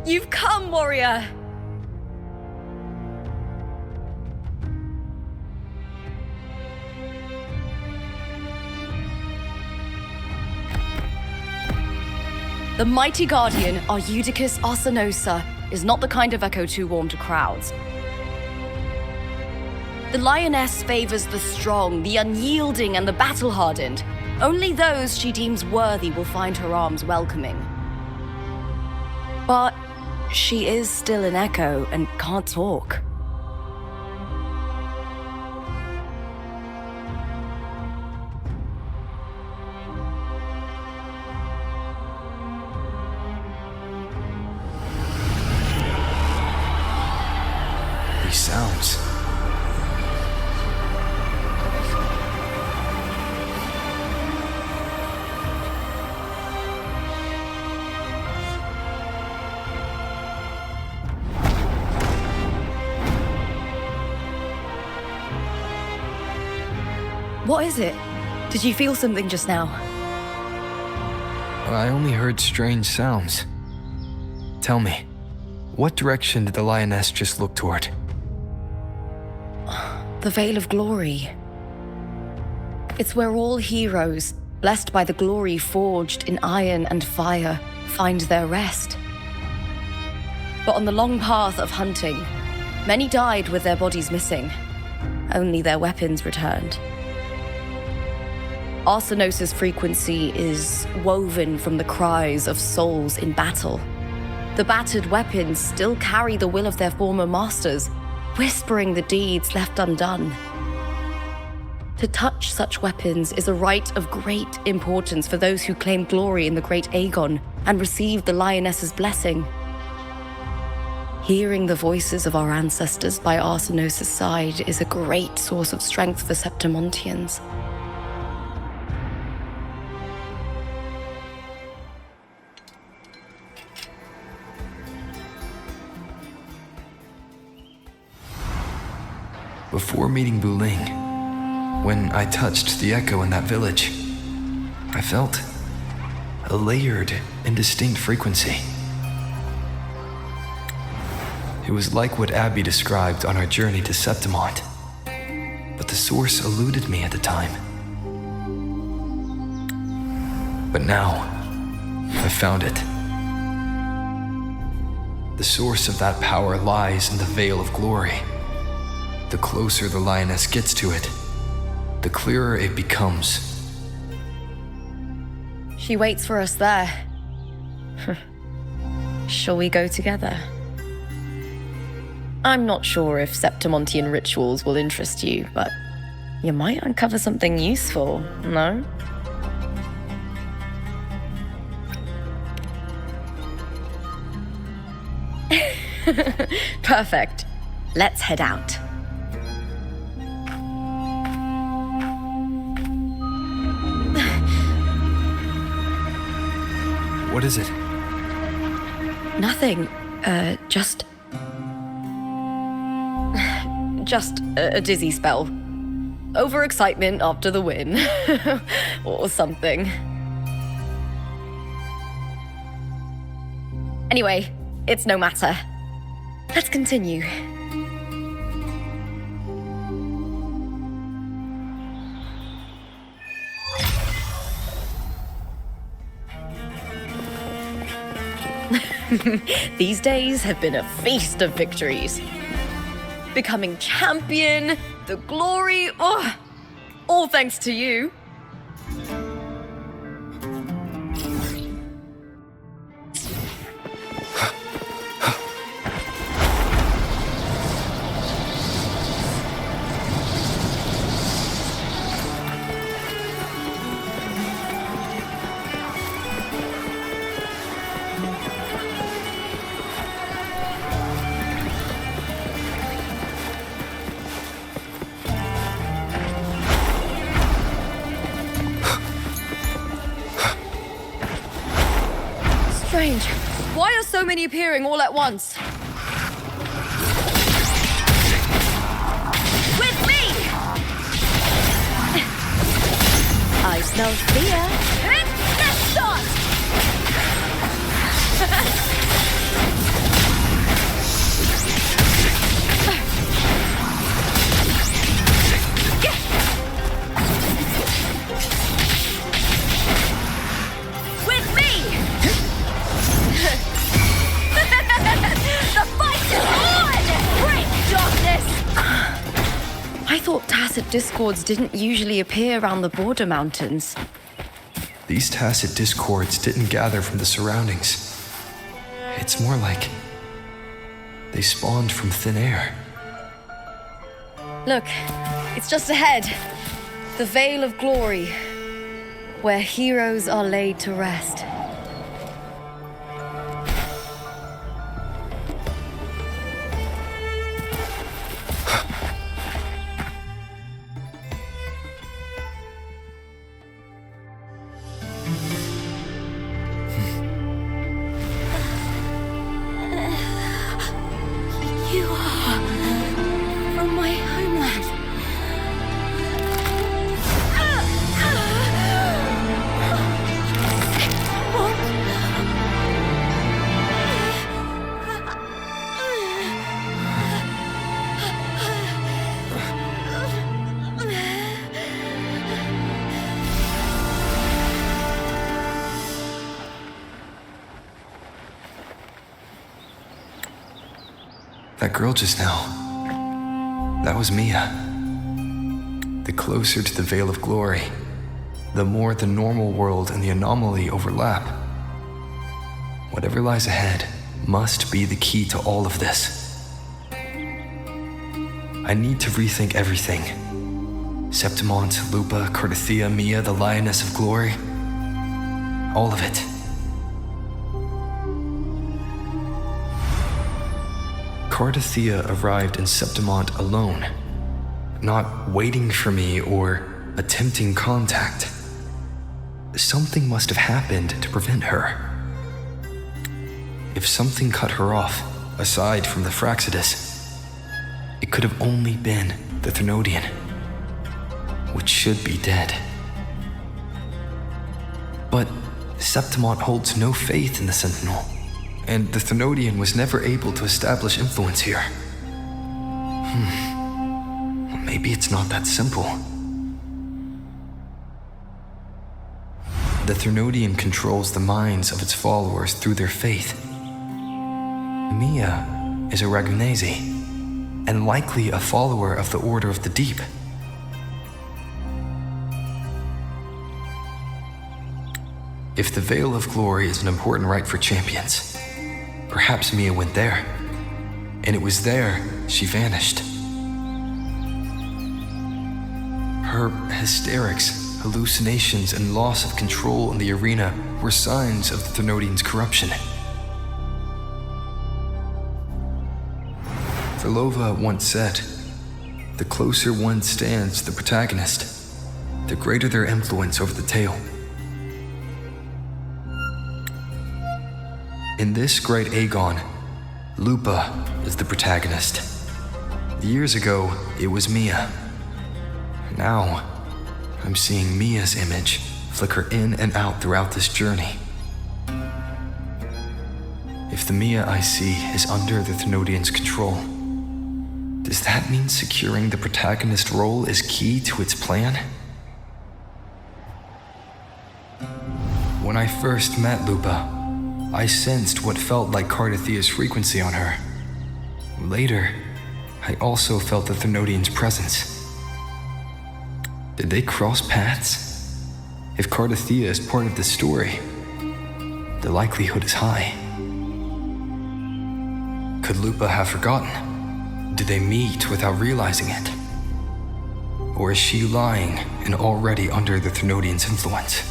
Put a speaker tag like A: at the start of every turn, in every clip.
A: You've come, warrior! The mighty guardian, Arudicus Arsinosa, is not the kind of echo too warm to crowds. The lioness favors the strong, the unyielding, and the battle-hardened. Only those she deems worthy will find her arms welcoming. But she is still an echo and can't talk.
B: These sounds.
A: What is it? Did you feel something just now?
B: I only heard strange sounds. Tell me, what direction did the lioness just look toward?
A: The Vale of Glory. It's where all heroes, blessed by the glory forged in iron and fire, find their rest. But on the long path of hunting, many died with their bodies missing. Only their weapons returned. Arsinosa's frequency is woven from the cries of souls in battle. The battered weapons still carry the will of their former masters, whispering the deeds left undone. To touch such weapons is a rite of great importance for those who claim glory in the great Aegon and receive the lioness's blessing. Hearing the voices of our ancestors by Arsinosa's side is a great source of strength for Septimontians.
B: Before meeting Buling, when I touched the echo in that village, I felt a layered and distinct frequency. It was like what Abby described on our journey to Septimont, but the source eluded me at the time. But now, I found it. The source of that power lies in the Vale of Glory. The closer the lioness gets to it, the clearer it becomes.
A: She waits for us there. Shall we go together? I'm not sure if Septimontian rituals will interest you, but you might uncover something useful, no? Perfect. Let's head out.
B: What is it?
A: Nothing. Just a dizzy spell. Overexcitement after the win. Or something. Anyway, it's no matter. Let's continue. These days have been a feast of victories. Becoming champion, the glory, all thanks to you. Strange. Why are so many appearing all at once? With me! I smell fear. Let's start! discords didn't usually appear around the border mountains.
B: These tacit discords didn't gather from the surroundings. It's more like they spawned from thin air.
A: Look, it's just ahead. The Vale of Glory, where heroes are laid to rest.
C: You are from my homeland.
B: That girl just now, that was Mia. The closer to the Vale of Glory, the more the normal world and the anomaly overlap. Whatever lies ahead must be the key to all of this. I need to rethink everything. Septimont, Lupa, Cartethyia, Mia, the Lioness of Glory. All of it. Cartethyia arrived in Septimont alone, not waiting for me or attempting contact. Something must have happened to prevent her. If something cut her off, aside from the Fraxidus, it could have only been the Threnodian, which should be dead. But Septimont holds no faith in the Sentinel, and the Threnodian was never able to establish influence here. Maybe it's not that simple. The Threnodian controls the minds of its followers through their faith. Mia is a Ragunnese, and likely a follower of the Order of the Deep. If the Vale of Glory is an important rite for champions, perhaps Mia went there, and it was there she vanished. Her hysterics, hallucinations, and loss of control in the arena were signs of the Threnodians' corruption. Verlova once said, "The closer one stands to the protagonist, the greater their influence over the tale." In this great Aegon, Lupa is the protagonist. Years ago, it was Mia. Now, I'm seeing Mia's image flicker in and out throughout this journey. If the Mia I see is under the Threnodians' control, does that mean securing the protagonist role is key to its plan? When I first met Lupa, I sensed what felt like Cartethyia's frequency on her. Later, I also felt the Threnodians' presence. Did they cross paths? If Cartethyia is part of the story, the likelihood is high. Could Lupa have forgotten? Did they meet without realizing it? Or is she lying and already under the Threnodians' influence?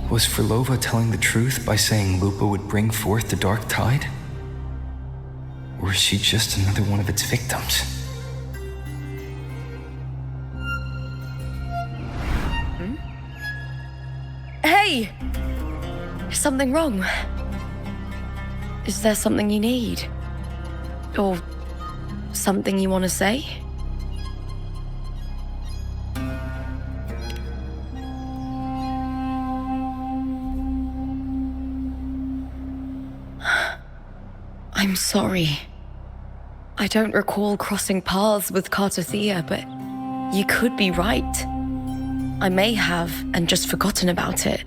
B: Was Verlova telling the truth by saying Lupa would bring forth the dark tide? Or is she just another one of its victims?
A: Hey! Is something wrong? Is there something you need? Or something you want to say? I'm sorry. I don't recall crossing paths with Cartethyia, but you could be right. I may have and just forgotten about it.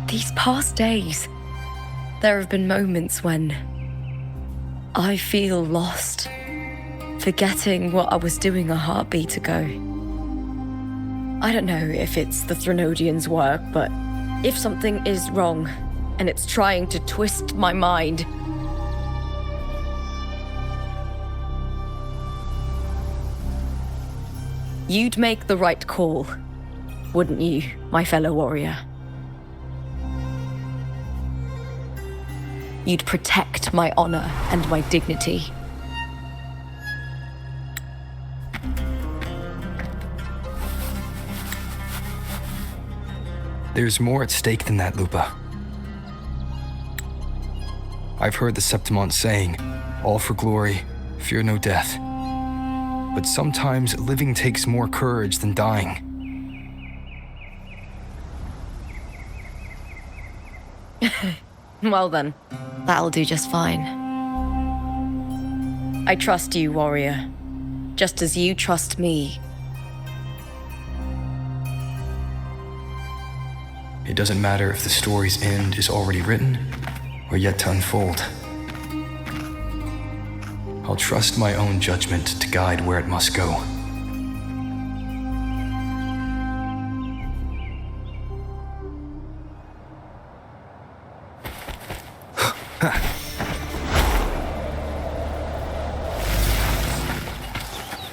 A: These past days, there have been moments when I feel lost, forgetting what I was doing a heartbeat ago. I don't know if it's the Threnodians' work, but if something is wrong, and it's trying to twist my mind, you'd make the right call, wouldn't you, my fellow warrior? You'd protect my honor and my dignity.
B: There's more at stake than that, Lupa. I've heard the Septimont saying, all for glory, fear no death. But sometimes living takes more courage than dying.
A: Well then, that'll do just fine. I trust you, warrior, just as you trust me.
B: It doesn't matter if the story's end is already written or yet to unfold. I'll trust my own judgment to guide where it must go.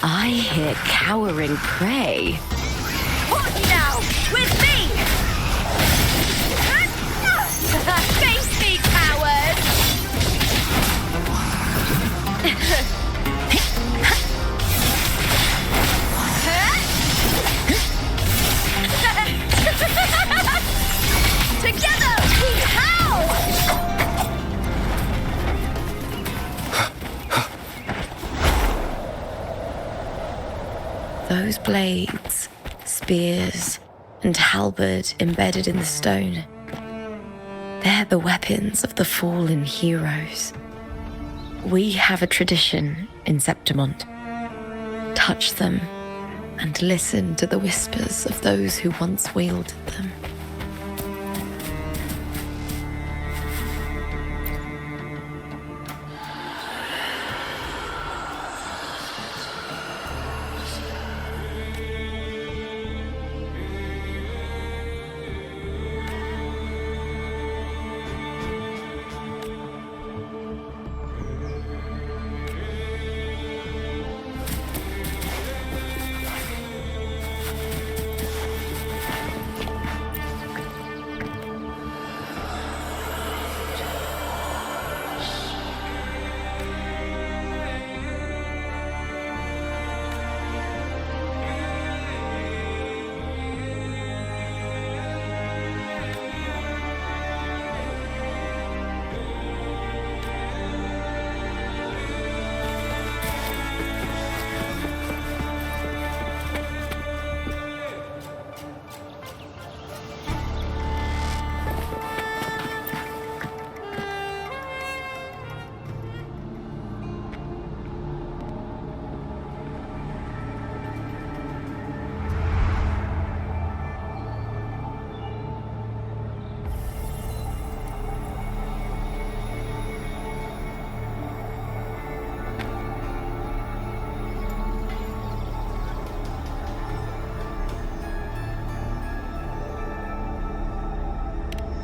A: I hear cowering prey. What now? With me! Face me, coward! Together we howl! Those blades, spears, and halberd embedded in the stone. They're the weapons of the fallen heroes. We have a tradition in Septimont. Touch them and listen to the whispers of those who once wielded them.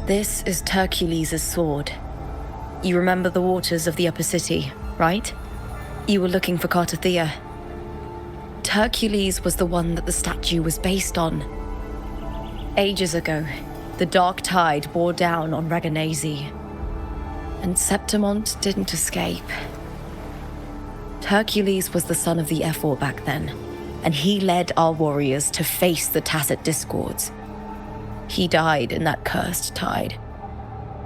A: This is Hercules' sword. You remember the waters of the upper city, right? You were looking for Cartethyia. Hercules was the one that the statue was based on. Ages ago, the dark tide bore down on Ragunna, and Septimont didn't escape. Hercules was the son of the Ephor back then, and he led our warriors to face the Tacit Discords. He died in that cursed tide,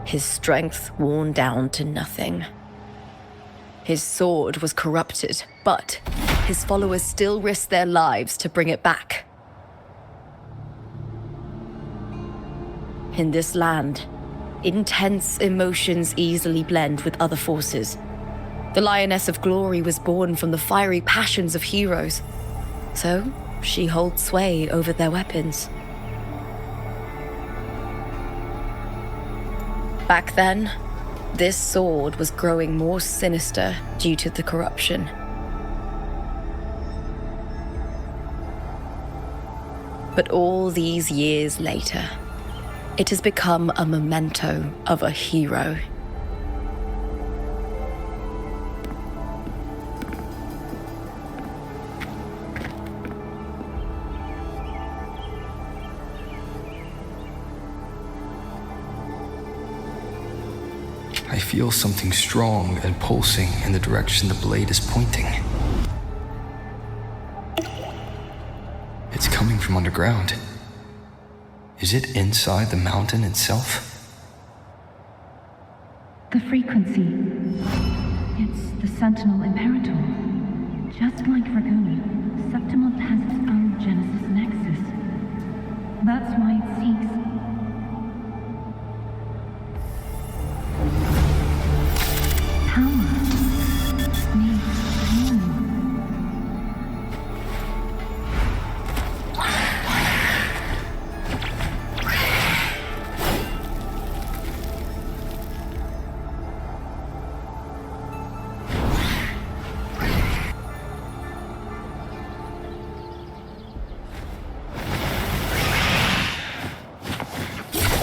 A: his strength worn down to nothing. His sword was corrupted, but his followers still risked their lives to bring it back. In this land, intense emotions easily blend with other forces. The Lioness of Glory was born from the fiery passions of heroes, so she holds sway over their weapons. Back then, This sword was growing more sinister due to the corruption. But all these years later, it has become a memento of a hero.
B: I feel something strong and pulsing in the direction the blade is pointing. It's coming from underground. Is it inside the mountain itself?
D: The frequency. It's the Sentinel Imperator. Just like Ragunna, Septimont has its own Genesis Nexus. That's why it seeks.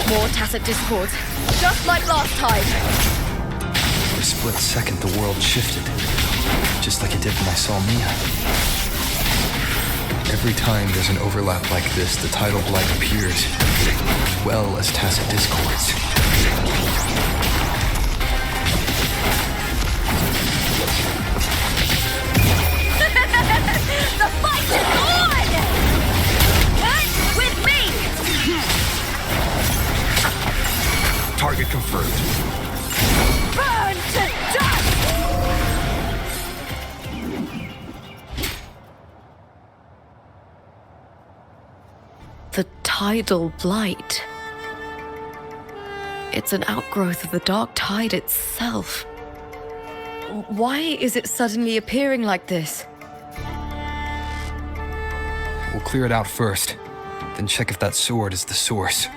A: More tacit discord, just like last time.
B: For a split second, the world shifted, just like it did when I saw Mia. Every time there's an overlap like this, the tidal blight appears, as well as tacit discords.
C: The fight is on! And with me!
B: Target confirmed.
C: Burn to dust!
A: The tidal blight. It's an outgrowth of the dark tide itself. Why is it suddenly appearing like this?
B: We'll clear it out first, then check if that sword is the source.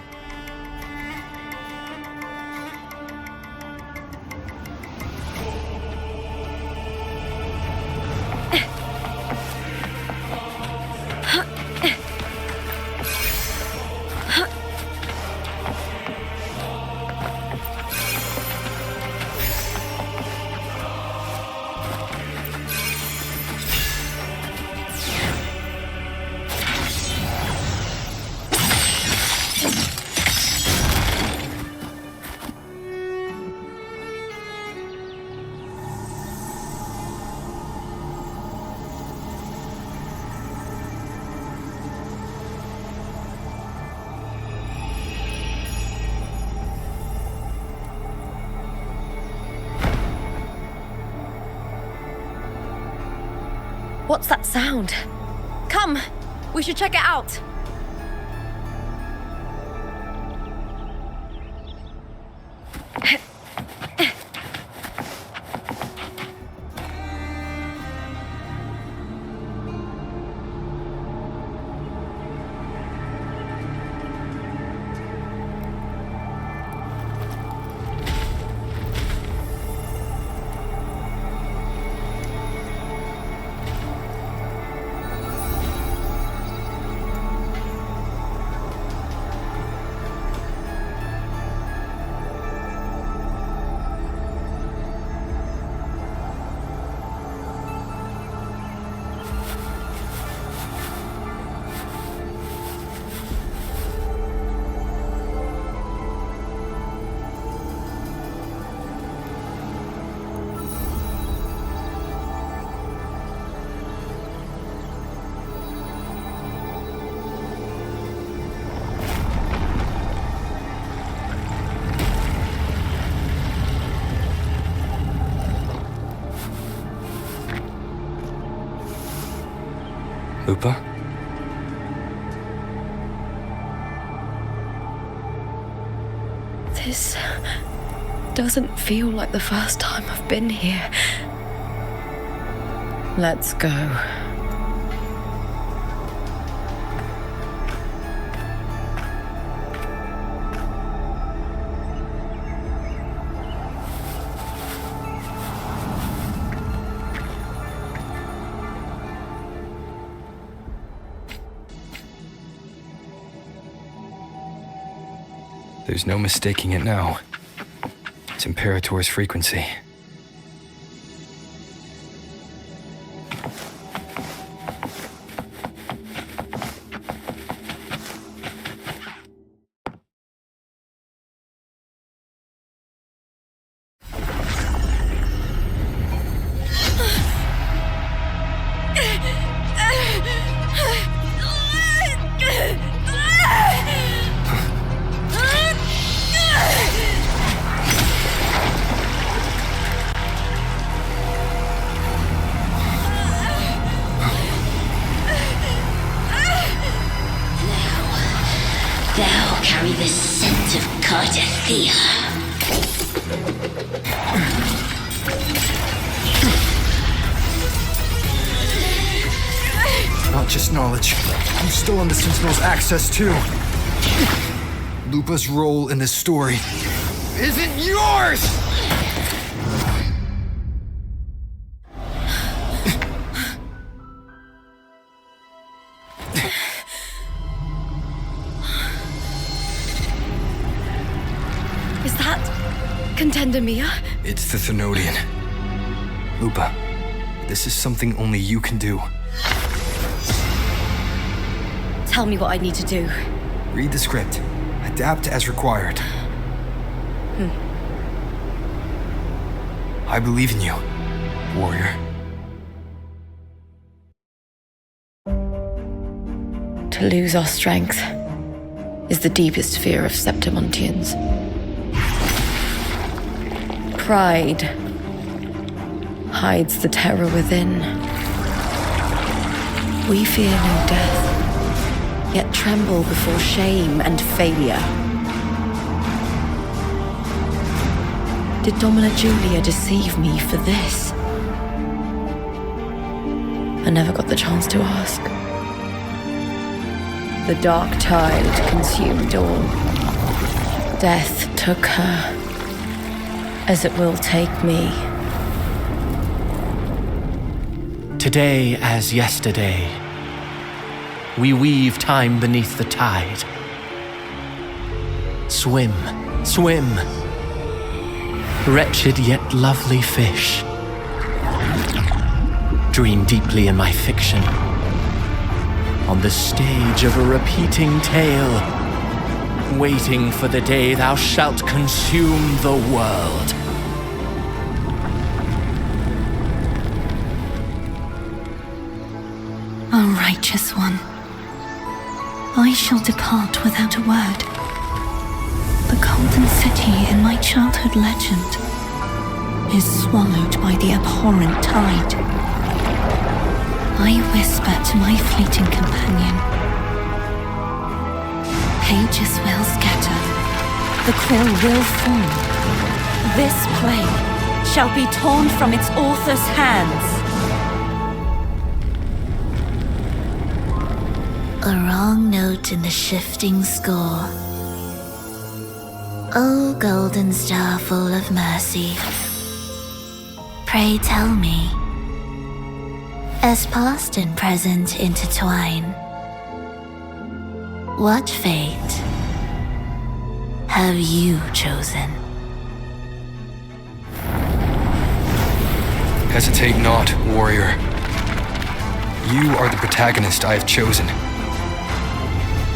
A: What's that sound? Come, we should check it out.
B: Lupa?
A: This doesn't feel like the first time I've been here. Let's go.
B: There's no mistaking it now. It's Imperator's frequency.
C: Thou carry the scent of Cartethyia.
B: Not just knowledge. I'm still on the Sentinel's access too. Lupa's role in this story isn't yours!
A: Is that Contender Mia?
B: It's the Threnodian. Lupa, this is something only you can do.
A: Tell me what I need to do.
B: Read the script. Adapt as required. I believe in you, warrior.
A: To lose our strength is the deepest fear of Septimontians. Pride hides the terror within. We fear no death, yet tremble before shame and failure. Did Domina Julia deceive me for this? I never got the chance to ask. The dark tide consumed all. Death took her, as it will take me.
E: Today as yesterday, we weave time beneath the tide. Swim, swim, wretched yet lovely fish. Dream deeply in my fiction, on the stage of a repeating tale, waiting for the day thou shalt consume the world.
D: O righteous one, I shall depart without a word. The golden city in my childhood legend is swallowed by the abhorrent tide. I whisper to my fleeting companion. Pages will scatter, the quill will fall. This play shall be torn from its author's hands.
C: A wrong note in the shifting score. O golden star full of mercy, pray tell me, as past and present intertwine, what fate have you chosen?
B: Hesitate not, warrior. You are the protagonist I have chosen.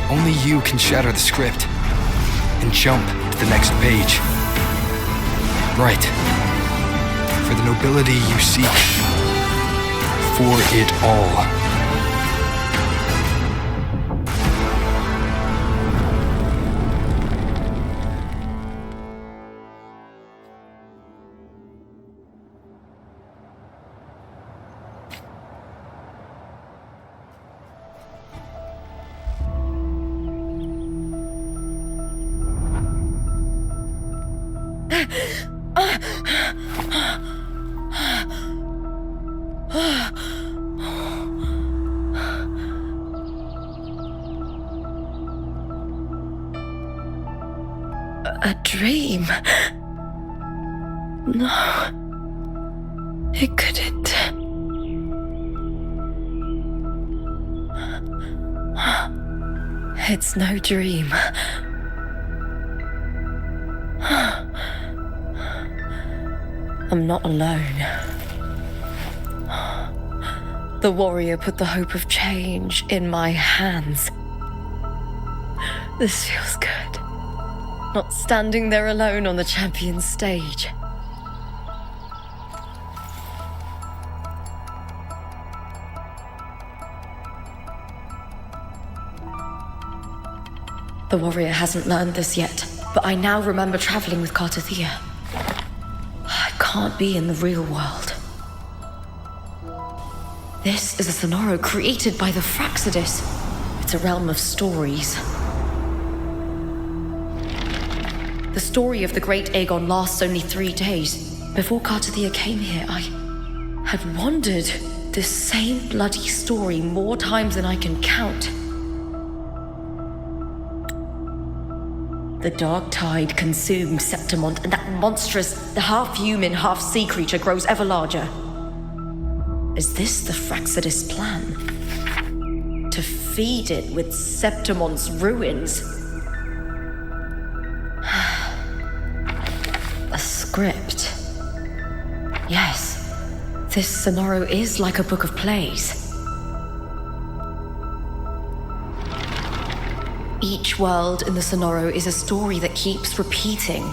B: Only you can shatter the script and jump to the next page. Right. For the nobility you seek. For it all.
A: A dream? No, it couldn't. It's no dream. I'm not alone. The warrior put the hope of change in my hands. This feels good. Not standing there alone on the champion's stage. The warrior hasn't learned this yet, but I now remember traveling with Cartethyia. I can't be in the real world. This is a Sonoro created by the Fraxidus. It's a realm of stories. The story of the Great Aegon lasts only 3 days. Before Cartethyia came here, I had wandered this same bloody story more times than I can count. The dark tide consumes Septimont, and that monstrous, half-human, half-sea creature grows ever larger. Is this the Fraxidus plan? To feed it with Septimont's ruins? A script. Yes, this Sonoro is like a book of plays. Each world in the Sonoro is a story that keeps repeating,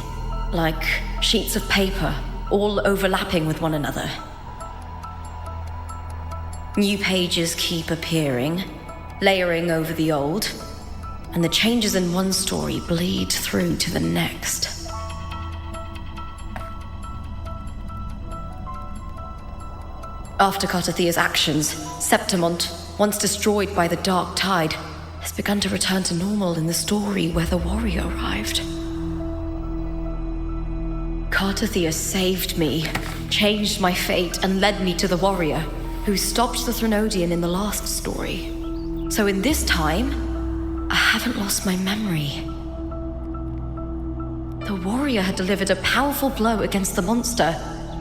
A: like sheets of paper, all overlapping with one another. New pages keep appearing, layering over the old, and the changes in one story bleed through to the next. After Cartethyia's actions, Septimont, once destroyed by the dark tide, has begun to return to normal in the story where the warrior arrived. Cartethyia saved me, changed my fate, and led me to the warrior, who stopped the Threnodian in the last story. So in this time, I haven't lost my memory. The warrior had delivered a powerful blow against the monster,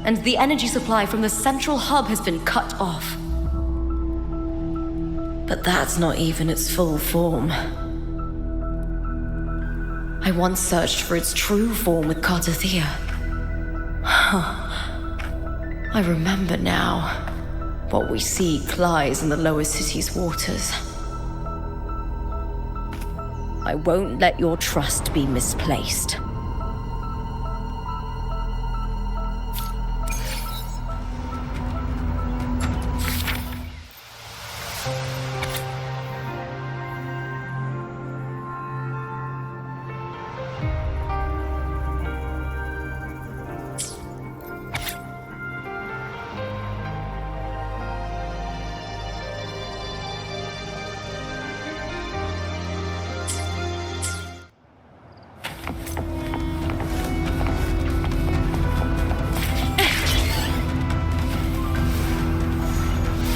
A: and the energy supply from the central hub has been cut off. But that's not even its full form. I once searched for its true form with Cartethyia. I remember now. What we seek lies in the lower city's waters. I won't let your trust be misplaced.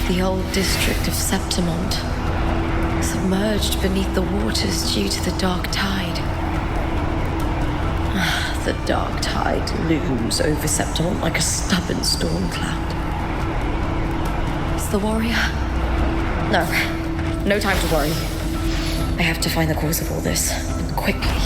A: The old district of Septimont, submerged beneath the waters due to the dark tide. The dark tide looms over Septimont like a stubborn storm cloud. Is the warrior? No time to worry. I have to find the cause of all this, and quickly.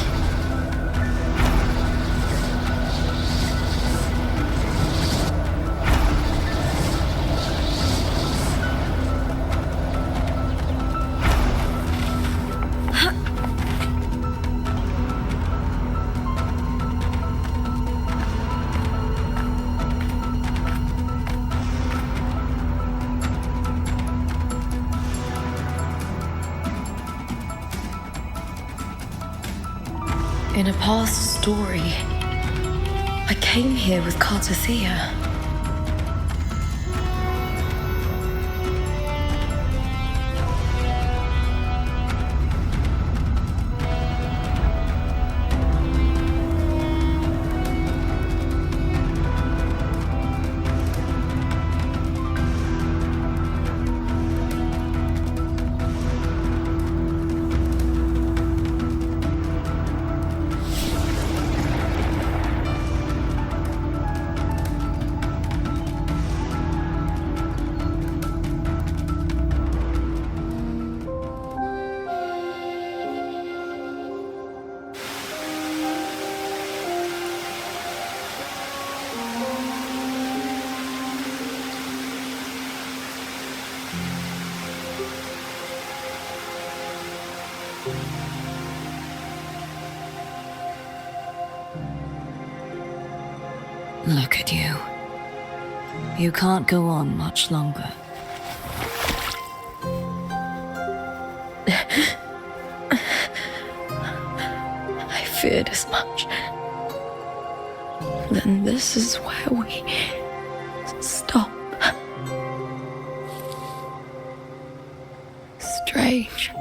A: In a past story, I came here with Cartethyia.
D: Look at you. You can't go on much longer.
A: I feared as much. Then this is where we stop. Strange.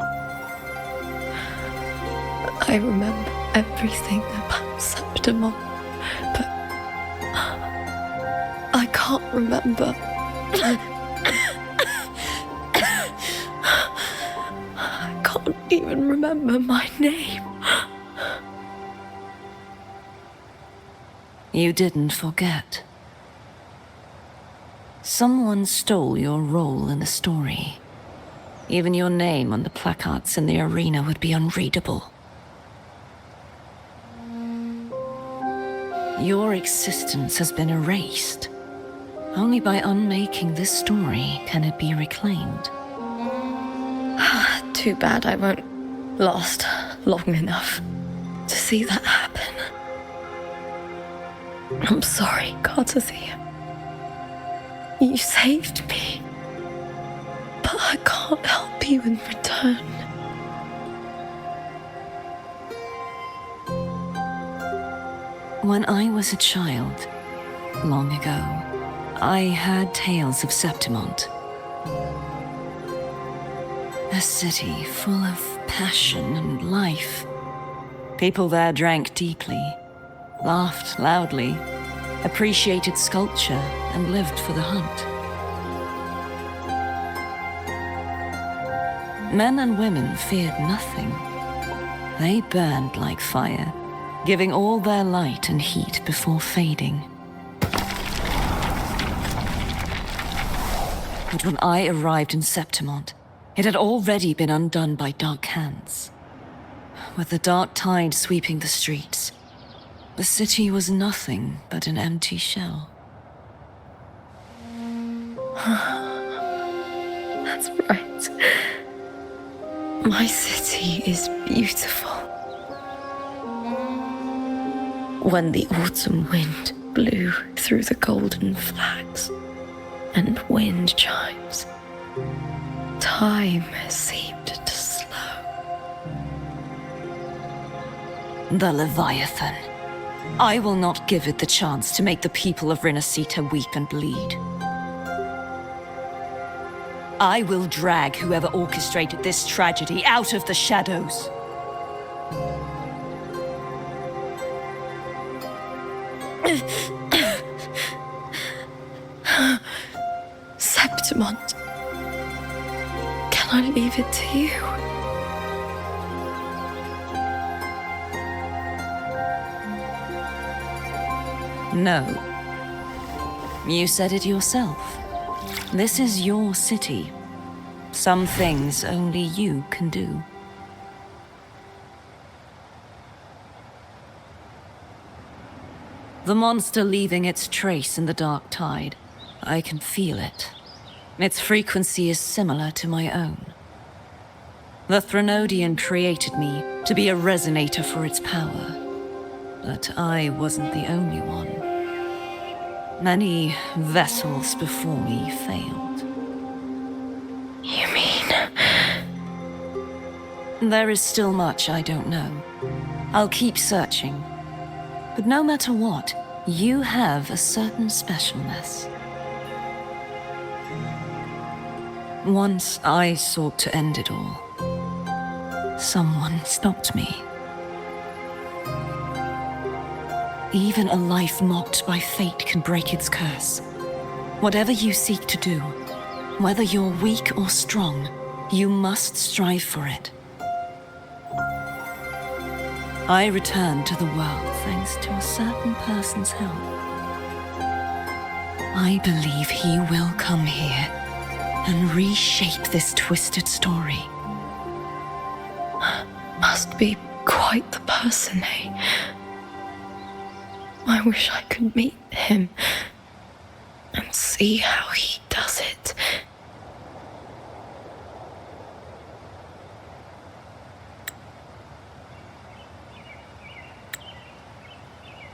A: I remember everything about Septimont, but I can't remember. I can't even remember my name.
D: You didn't forget. Someone stole your role in the story. Even your name on the placards in the arena would be unreadable. Your existence has been erased. Only by unmaking this story can it be reclaimed.
A: Too bad I won't last long enough to see that happen. I'm sorry, Cartethyia. You saved me, but I can't help you in return.
D: When I was a child, long ago, I heard tales of Septimont. A city full of passion and life. People there drank deeply, laughed loudly, appreciated sculpture, and lived for the hunt. Men and women feared nothing. They burned like fire, giving all their light and heat before fading. But when I arrived in Septimont, it had already been undone by dark hands. With the dark tide sweeping the streets, the city was nothing but an empty shell.
A: That's right. My city is beautiful. When the autumn wind blew through the golden flags and wind chimes, time seemed to slow.
D: The Leviathan. I will not give it the chance to make the people of Rinasita weep and bleed. I will drag whoever orchestrated this tragedy out of the shadows.
A: Septimont. Can I leave it to you?
D: No. You said it yourself. This is your city. Some things only you can do. The monster leaving its trace in the dark tide. I can feel it. Its frequency is similar to my own. The Threnodian created me to be a resonator for its power. But I wasn't the only one. Many vessels before me failed.
A: You mean?
D: There is still much I don't know. I'll keep searching. But no matter what, you have a certain specialness. Once I sought to end it all. Someone stopped me. Even a life mocked by fate can break its curse. Whatever you seek to do, whether you're weak or strong, you must strive for it. I returned to the world thanks to a certain person's help. I believe he will come here and reshape this twisted story.
A: Must be quite the person, eh? I wish I could meet him and see how he does it.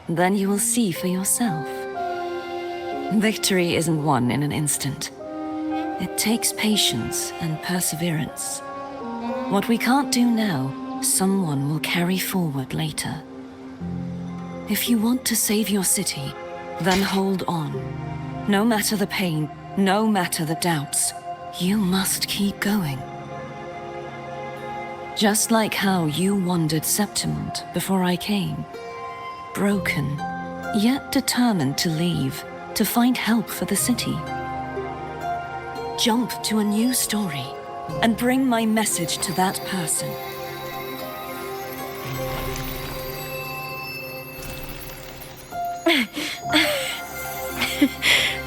D: Then you will see for yourself. Victory isn't won in an instant. It takes patience and perseverance. What we can't do now, someone will carry forward later. If you want to save your city, then hold on. No matter the pain, no matter the doubts, you must keep going. Just like how you wandered Septimont before I came. Broken, yet determined to leave, to find help for the city. Jump to a new story and bring my message to that person.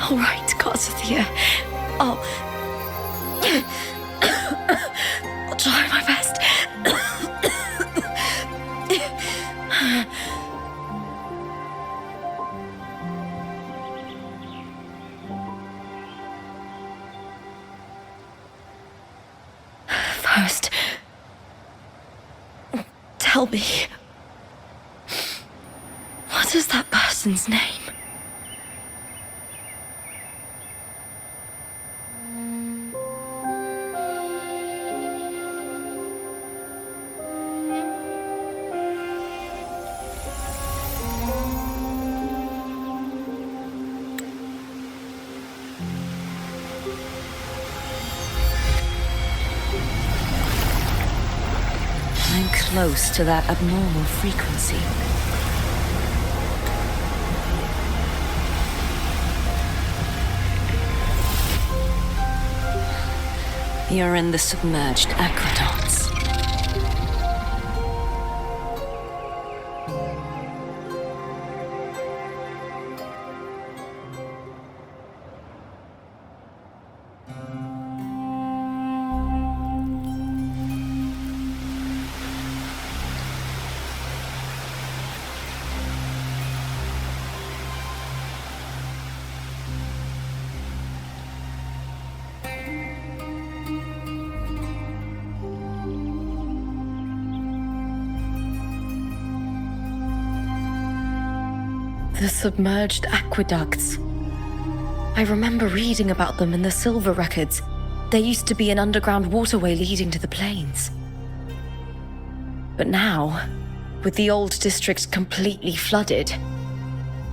A: All right, Cartethyia. I'll try my best. First, tell me, what is that person's name?
D: I'm close to that abnormal frequency. You're in the submerged aqueducts.
A: The submerged aqueducts. I remember reading about them in the Silver records. There used to be an underground waterway leading to the plains. But now, with the old district completely flooded,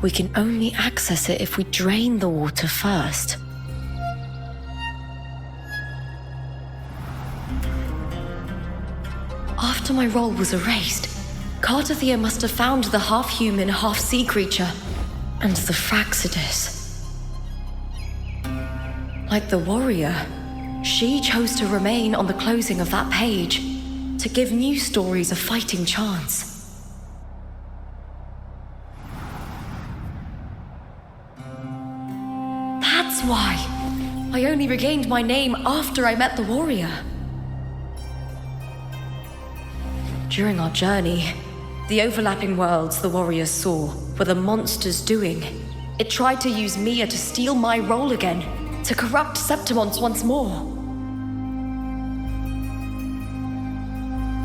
A: we can only access it if we drain the water first. After my role was erased, Cartethyia must have found the half-human, half-sea creature, and the Fraxidus. Like the warrior, she chose to remain on the closing of that page, to give new stories a fighting chance. That's why I only regained my name after I met the warrior. During our journey, the overlapping worlds the warriors saw were the monster's doing. It tried to use Mia to steal my role again, to corrupt Septimont once more.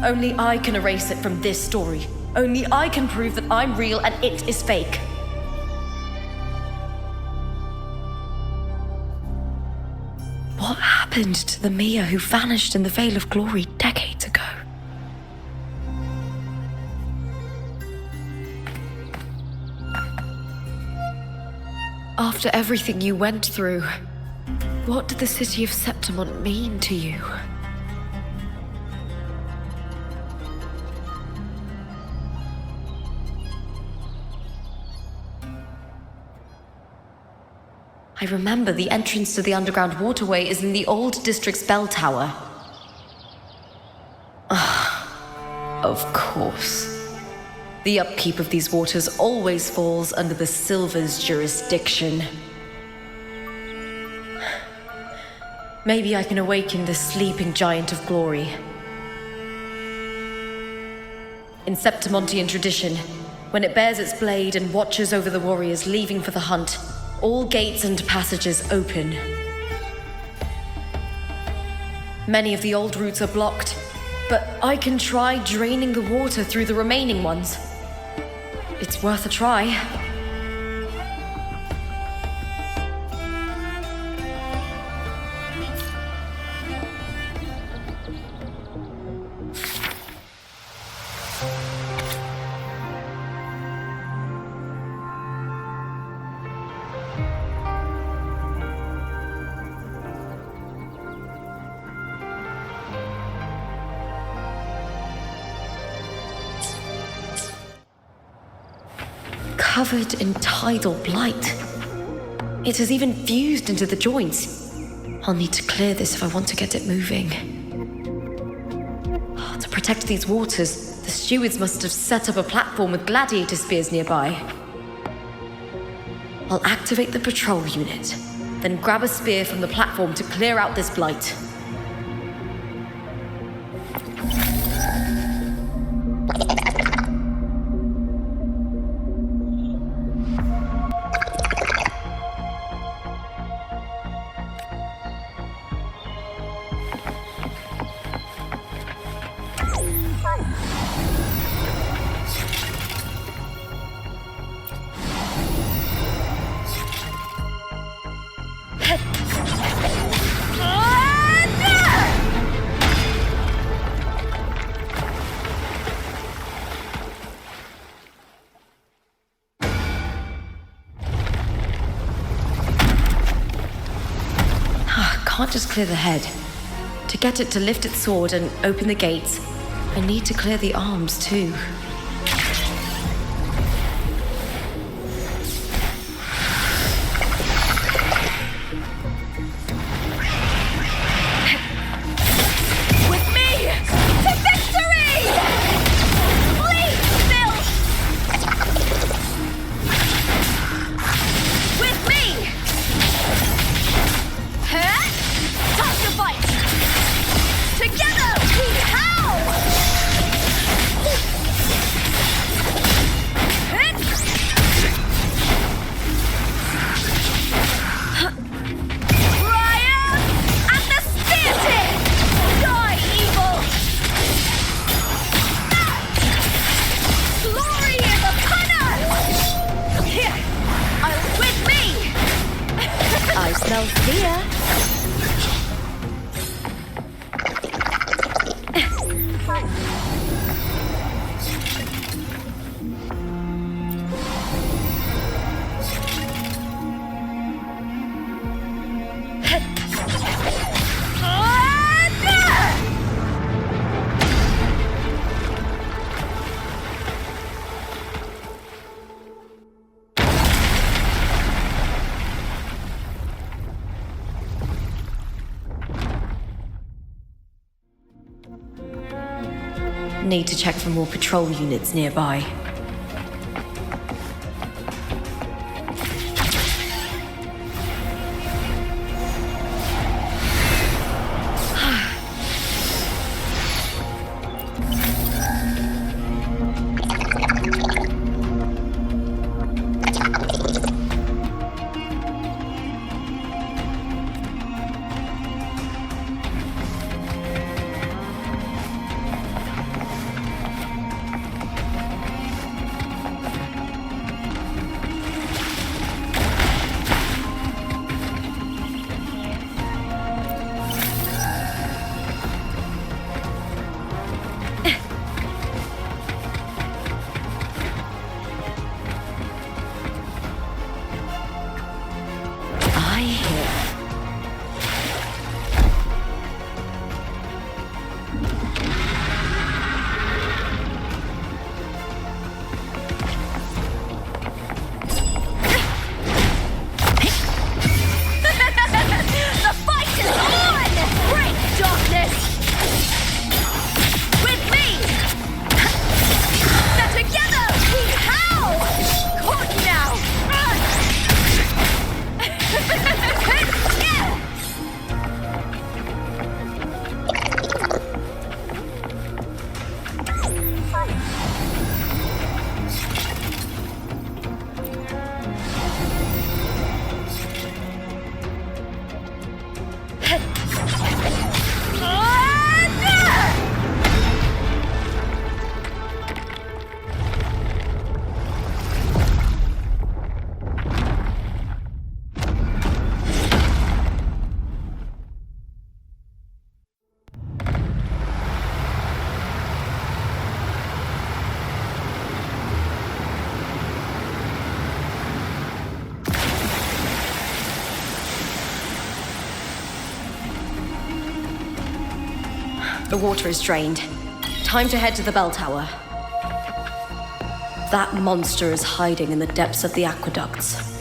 A: Only I can erase it from this story. Only I can prove that I'm real and it is fake. What happened to the Mia who vanished in the Vale of Glory decades ago? After everything you went through, what did the city of Septimont mean to you? I remember the entrance to the underground waterway is in the old district's bell tower. Of course. The upkeep of these waters always falls under the Silver's jurisdiction. Maybe I can awaken the sleeping giant of glory. In Septimontian tradition, when it bears its blade and watches over the warriors leaving for the hunt, all gates and passages open. Many of the old routes are blocked, but I can try draining the water through the remaining ones. It's worth a try. covered in tidal blight. It has even fused into the joints. I'll need to clear this if I want to get it moving. To protect these waters, the stewards must have set up a platform with gladiator spears nearby. I'll activate the patrol unit, then grab a spear from the platform to clear out this blight. Can't just clear the head. To get it to lift its sword and open the gates, I need to clear the arms too. With me to victory! Please, Bill! With me! Huh? Time to fight! Together we howl! Triumph at the spear tip! Die, evil! Glory is upon us! Here, with me! I smell fear. Need to check for more patrol units nearby. The water is drained. Time to head to the bell tower. That monster is hiding in the depths of the aqueducts.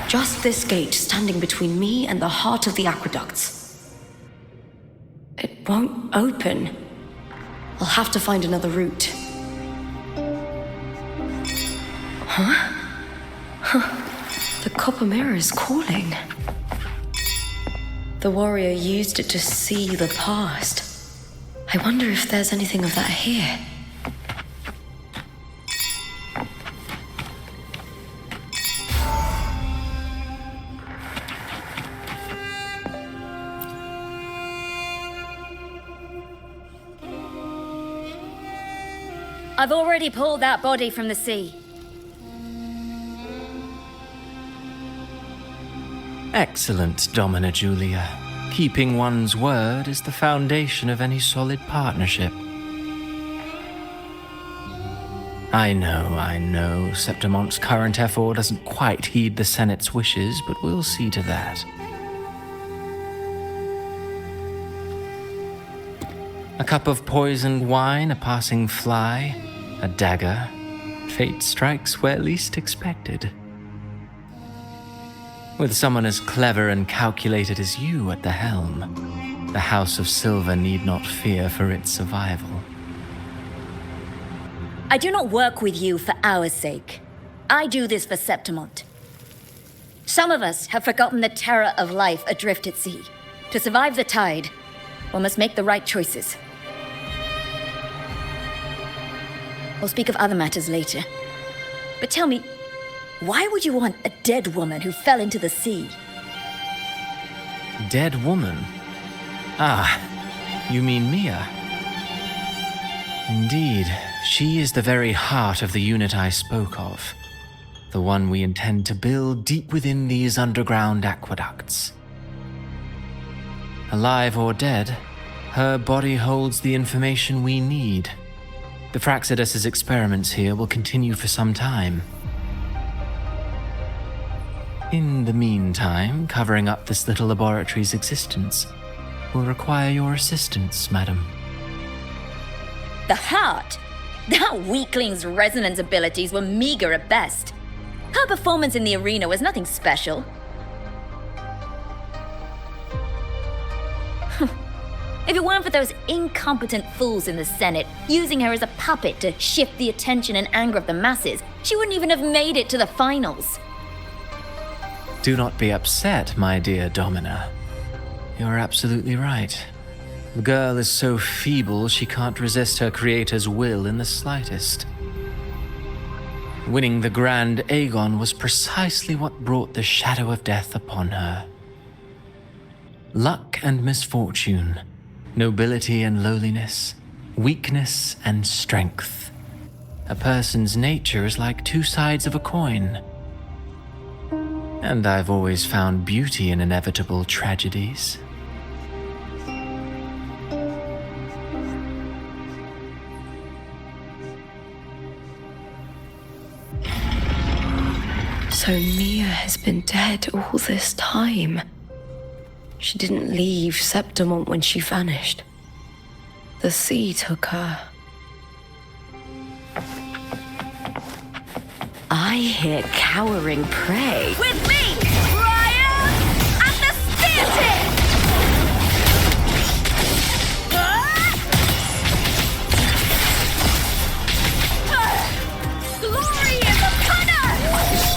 A: Just this gate standing between me and the heart of the aqueducts. It won't open. I'll have to find another route. The copper mirror is calling. The warrior used it to see the past. I wonder if there's anything of that here.
F: I've already pulled that body from the sea.
E: Excellent, Domina Julia. Keeping one's word is the foundation of any solid partnership. I know, Septimont's current effort doesn't quite heed the Senate's wishes, but we'll see to that. A cup of poisoned wine, a passing fly, a dagger. Fate strikes where least expected. With someone as clever and calculated as you at the helm, the House of Silver need not fear for its survival.
F: I do not work with you for our sake. I do this for Septimont. Some of us have forgotten the terror of life adrift at sea. To survive the tide, one must make the right choices. We'll speak of other matters later. But tell me, why would you want a dead woman who fell into the sea?
E: Dead woman? Ah, you mean Mia? Indeed, she is the very heart of the unit I spoke of. The one we intend to build deep within these underground aqueducts. Alive or dead, her body holds the information we need. The Fraxidus's experiments here will continue for some time. In the meantime, covering up this little laboratory's existence will require your assistance, madam.
F: The heart? That weakling's resonance abilities were meager at best. Her performance in the arena was nothing special. If it weren't for those incompetent fools in the Senate using her as a puppet to shift the attention and anger of the masses, she wouldn't even have made it to the finals.
E: Do not be upset, my dear Domina. You're absolutely right. The girl is so feeble she can't resist her creator's will in the slightest. Winning the Grand Aegon was precisely what brought the shadow of death upon her. Luck and misfortune, nobility and lowliness, weakness and strength. A person's nature is like two sides of a coin. And I've always found beauty in inevitable tragedies.
A: So Mia has been dead all this time. She didn't leave Septimont when she vanished. The sea took her. I hear cowering prey.
F: With me, Ryan, at the speartip! Glory is upon us!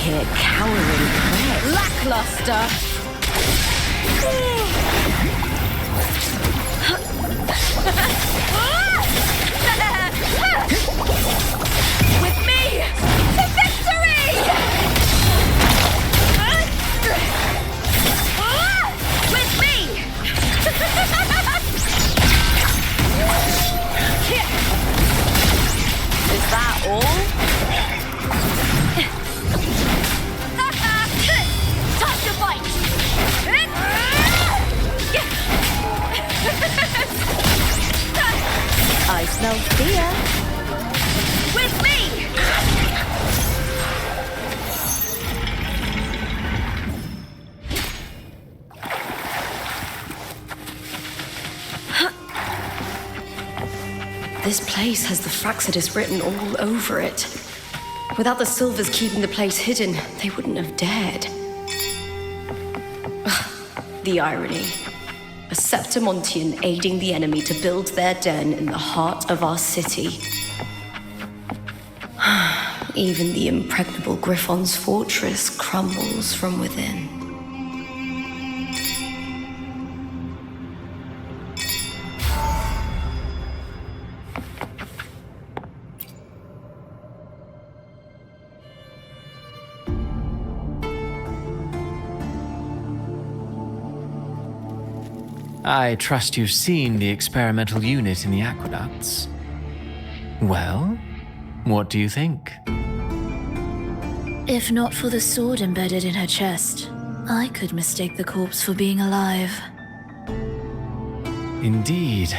A: here cowering prey. Lackluster! With me to victory! With me! Is that all? Time to fight! I smell fear. With me! This place has the Fraxidus written all over it. Without the Silvers keeping the place hidden, they wouldn't have dared. The irony. A Septimontian aiding the enemy to build their den in the heart of our city. Even the impregnable Griffon's fortress crumbles from within.
E: I trust you've seen the experimental unit in the aqueducts. Well, what do you think?
D: If not for the sword embedded in her chest, I could mistake the corpse for being alive.
E: Indeed.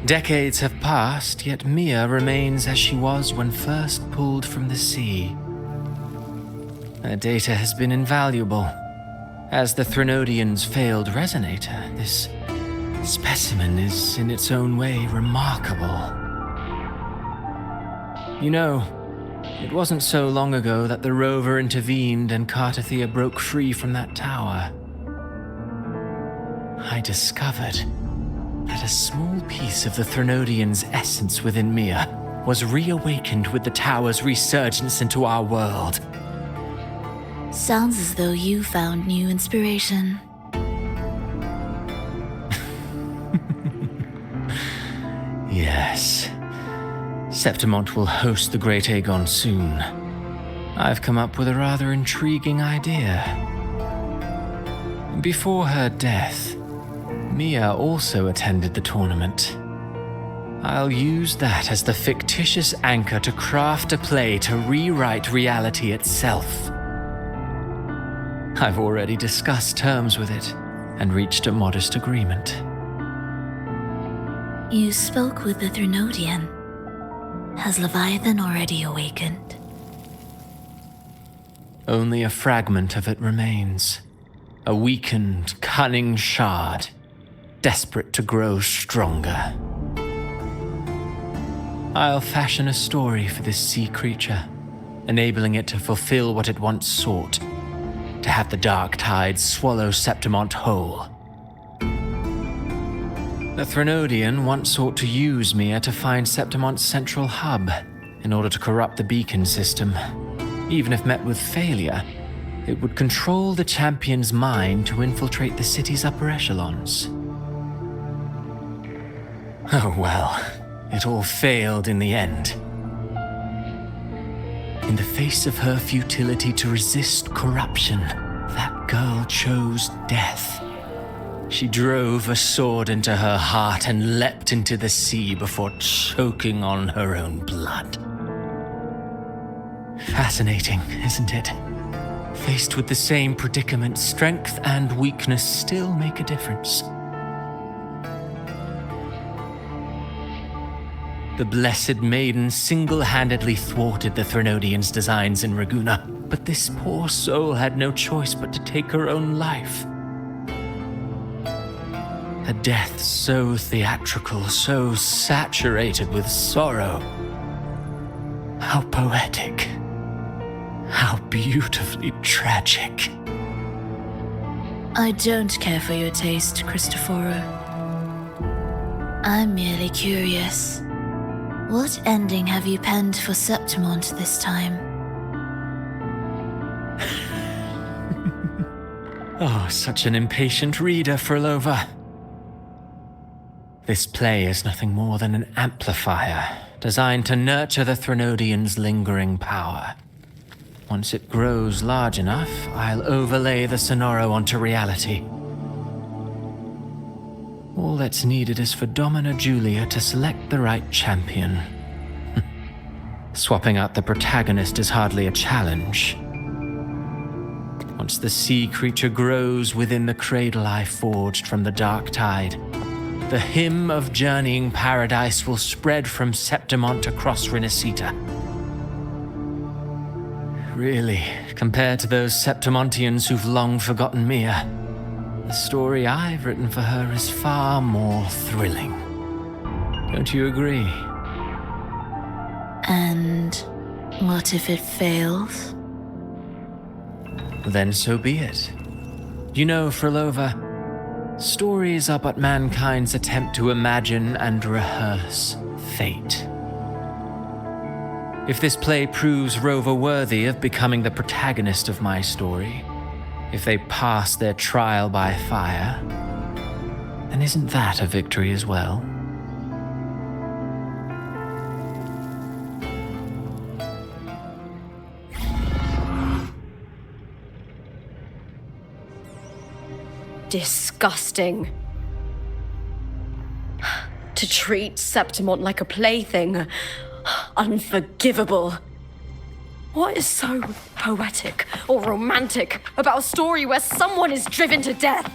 E: Decades have passed, yet Mia remains as she was when first pulled from the sea. Her data has been invaluable. As the Threnodians' failed resonator, this specimen is in its own way remarkable. You know, it wasn't so long ago that the rover intervened and Cartethyia broke free from that tower. I discovered that a small piece of the Threnodians' essence within Mia was reawakened with the tower's resurgence into our world.
D: Sounds as though you found new inspiration.
E: Yes. Septimont will host the Great Aegon soon. I've come up with a rather intriguing idea. Before her death, Mia also attended the tournament. I'll use that as the fictitious anchor to craft a play to rewrite reality itself. I've already discussed terms with it and reached a modest agreement.
D: You spoke with the Threnodian. Has Leviathan already awakened?
E: Only a fragment of it remains. A weakened, cunning shard, desperate to grow stronger. I'll fashion a story for this sea creature, enabling it to fulfill what it once sought, to have the dark tides swallow Septimont whole. The Threnodian once sought to use Mia to find Septimont's central hub in order to corrupt the beacon system. Even if met with failure, it would control the champion's mind to infiltrate the city's upper echelons. Oh well, it all failed in the end. In the face of her futility to resist corruption, that girl chose death. She drove a sword into her heart and leapt into the sea before choking on her own blood. Fascinating, isn't it? Faced with the same predicament, strength and weakness still make a difference. The Blessed Maiden single-handedly thwarted the Threnodians' designs in Ragunna, but this poor soul had no choice but to take her own life. A death so theatrical, so saturated with sorrow. How poetic. How beautifully tragic.
D: I don't care for your taste, Cristoforo. I'm merely curious. What ending have you penned for Septimont this time?
E: Oh, such an impatient reader, Frolova. This play is nothing more than an amplifier designed to nurture the Threnodians' lingering power. Once it grows large enough, I'll overlay the Sonoro onto reality. All that's needed is for Domina Julia to select the right champion. Swapping out the protagonist is hardly a challenge. Once the sea creature grows within the cradle I forged from the dark tide, the hymn of journeying paradise will spread from Septimont across Renacita. Really, compared to those Septimontians who've long forgotten Mia, the story I've written for her is far more thrilling. Don't you agree?
C: And what if it fails?
E: Then so be it. You know, Frolova, stories are but mankind's attempt to imagine and rehearse fate. If this play proves Rover worthy of becoming the protagonist of my story, if they pass their trial by fire, then isn't that a victory as well?
A: Disgusting. To treat Septimont like a plaything. Unforgivable. What is so poetic or romantic about a story where someone is driven to death?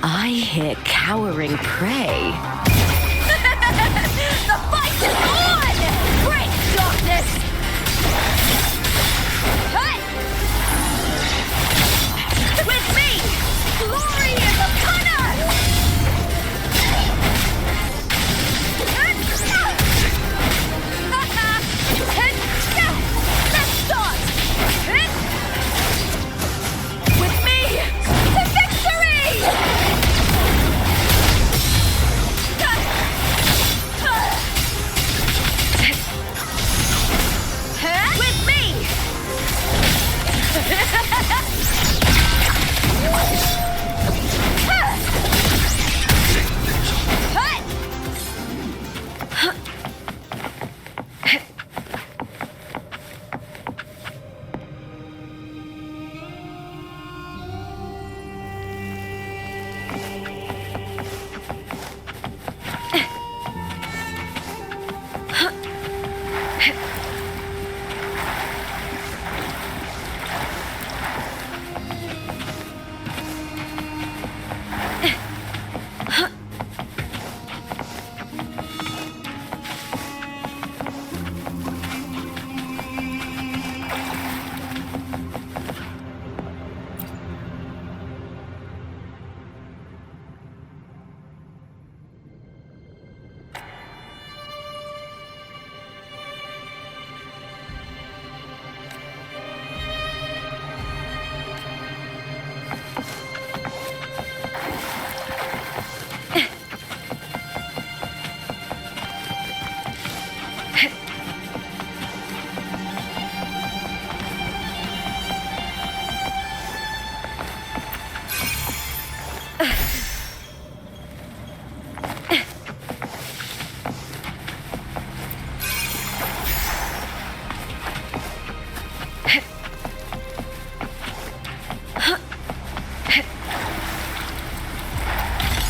A: I hear cowering prey. The fight is on! Break darkness! Hey! With me, glory is upon us! Let's start! With me, to victory! With me!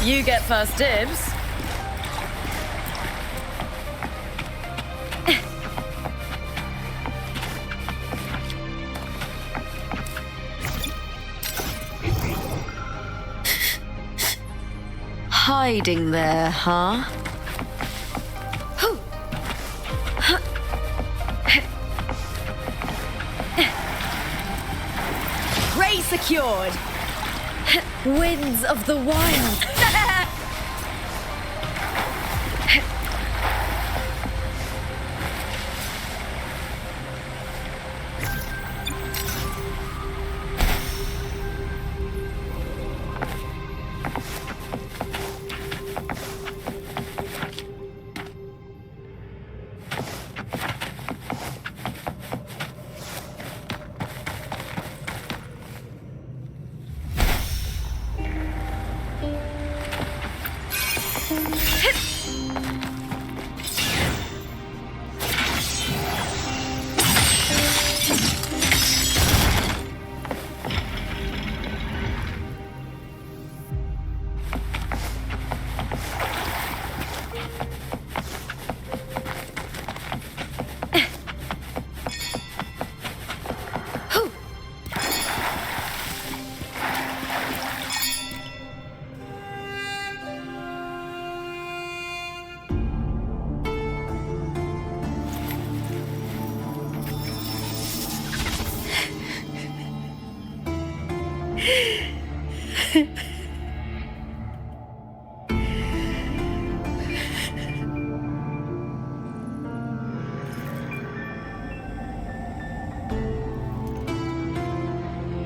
A: You get first dibs. Hiding there, huh? Prey secured. Winds of the wild.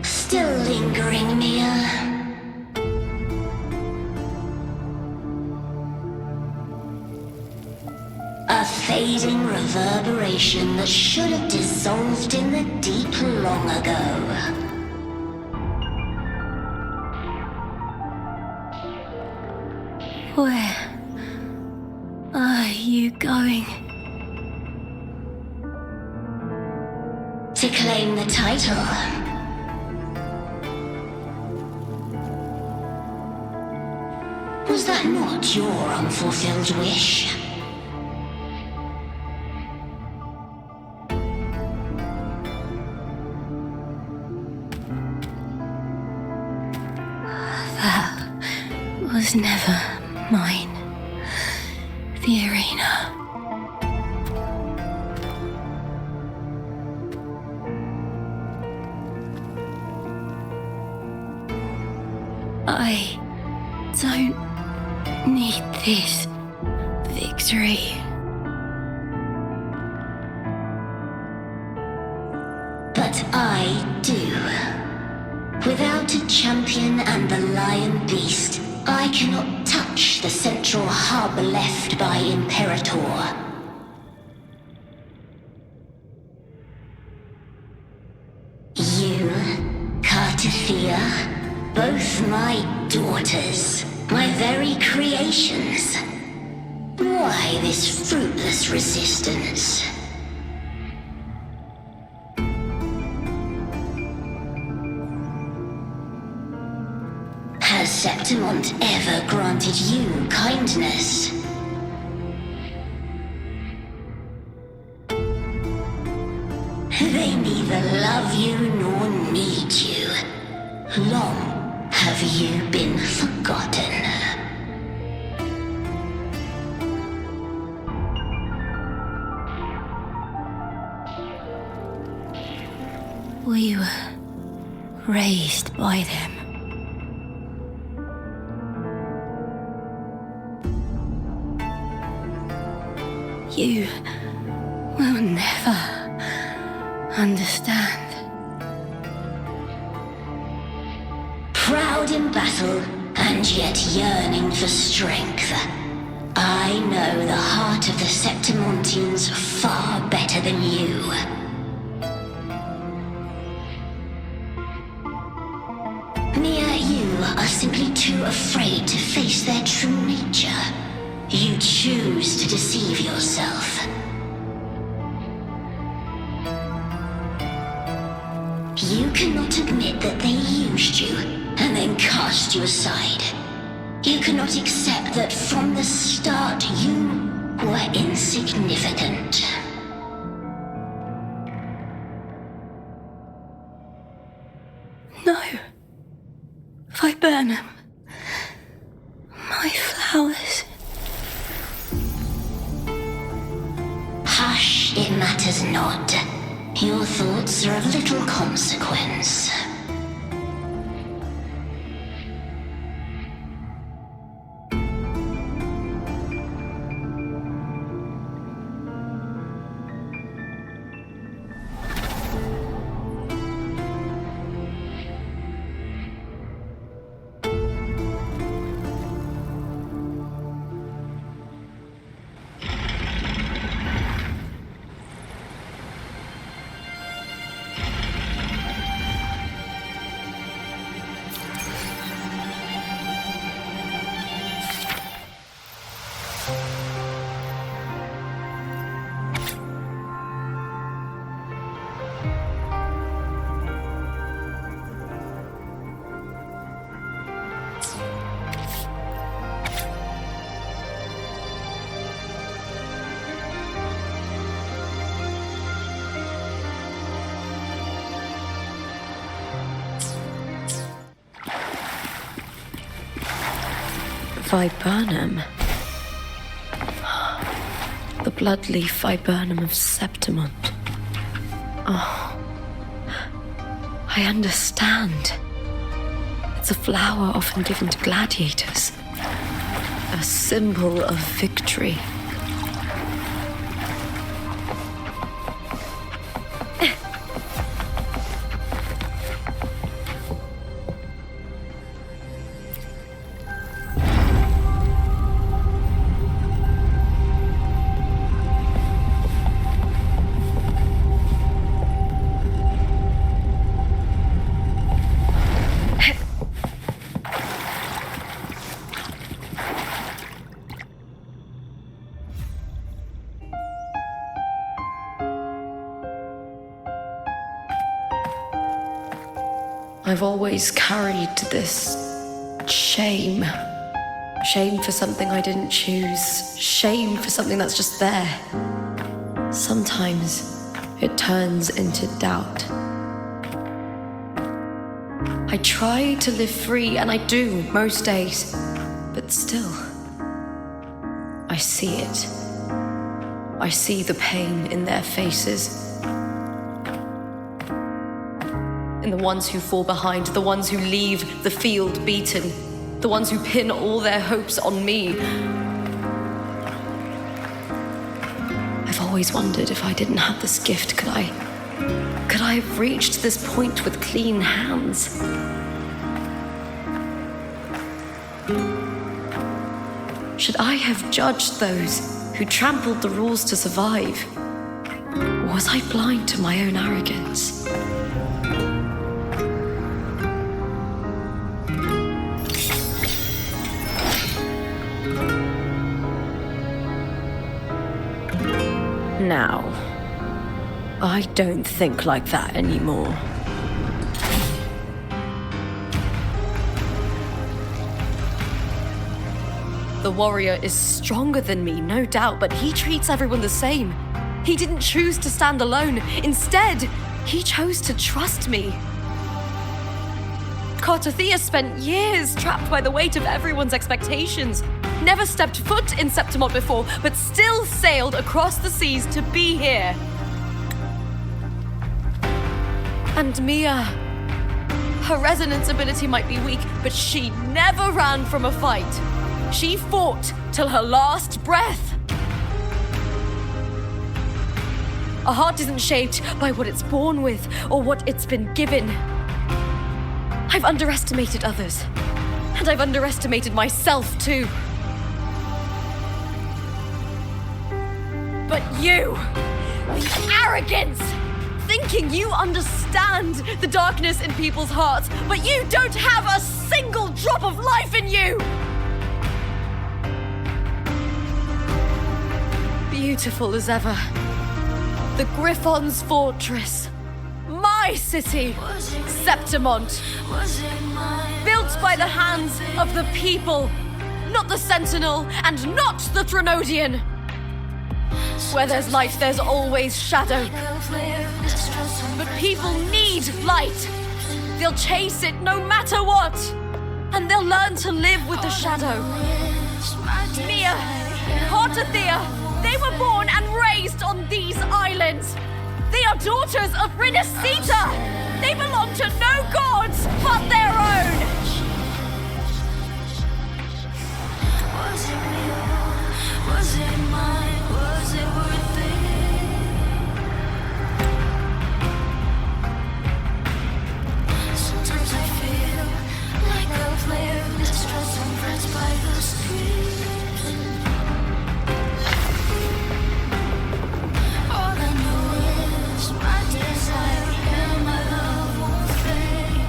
C: Still lingering, Mia. A fading reverberation that should have dissolved in the deep long ago.
D: Where are you going?
C: To claim the title. Was that not your unfulfilled wish?
D: Was never mine, the arena. I don't need this victory.
C: But I do. Without a champion and the lion beast, I cannot touch the central hub left by Imperator. You, Cartethyia, both my daughters, my very creations. Why this fruitless resistance? Has Septimont ever granted you kindness? They neither love you nor need you. Long have you been forgotten.
D: We were raised by them. You will never understand.
C: Proud in battle, and yet yearning for strength. I know the heart of the Septimontians far better than you. Mia, you are simply too afraid to face their true nature. You choose to deceive yourself. You cannot admit that they used you and then cast you aside. You cannot accept that from the start you were insignificant.
D: No. Viburnum. My flowers.
C: Hush, it matters not. Your thoughts are of little consequence.
A: Viburnum. The bloodleaf viburnum of Septimont. Oh, I understand. It's a flower often given to gladiators. A symbol of victory. I've always carried this shame. Shame for something I didn't choose. Shame for something that's just there. Sometimes it turns into doubt. I try to live free, and I do most days. But still, I see it. I see the pain in their faces. In the ones who fall behind, the ones who leave the field beaten, the ones who pin all their hopes on me. I've always wondered if I didn't have this gift, could I have reached this point with clean hands? Should I have judged those who trampled the rules to survive? Or was I blind to my own arrogance? Now, I don't think like that anymore. The warrior is stronger than me, no doubt, but he treats everyone the same. He didn't choose to stand alone. Instead, he chose to trust me. Cartethyia spent years trapped by the weight of everyone's expectations. Never stepped foot in Septimont before, but still sailed across the seas to be here. And Mia, her resonance ability might be weak, but she never ran from a fight. She fought till her last breath. A heart isn't shaped by what it's born with or what it's been given. I've underestimated others, and I've underestimated myself too. But you, the arrogance, thinking you understand the darkness in people's hearts, but you don't have a single drop of life in you! Beautiful as ever. The Griffon's fortress. My city, Septimont. Built by the hands of the people, not the Sentinel and not the Threnodian. Where there's light, there's always shadow. But people need light. They'll chase it no matter what. And they'll learn to live with the shadow. Mia, Cartethyia, they were born and raised on these islands. They are daughters of Renesita. They belong to no gods but their own. Was it real? Was it mine? Was it worth it? Sometimes I feel like a flare, distrust and friends by the street. All I know is my desire and my love won't fade.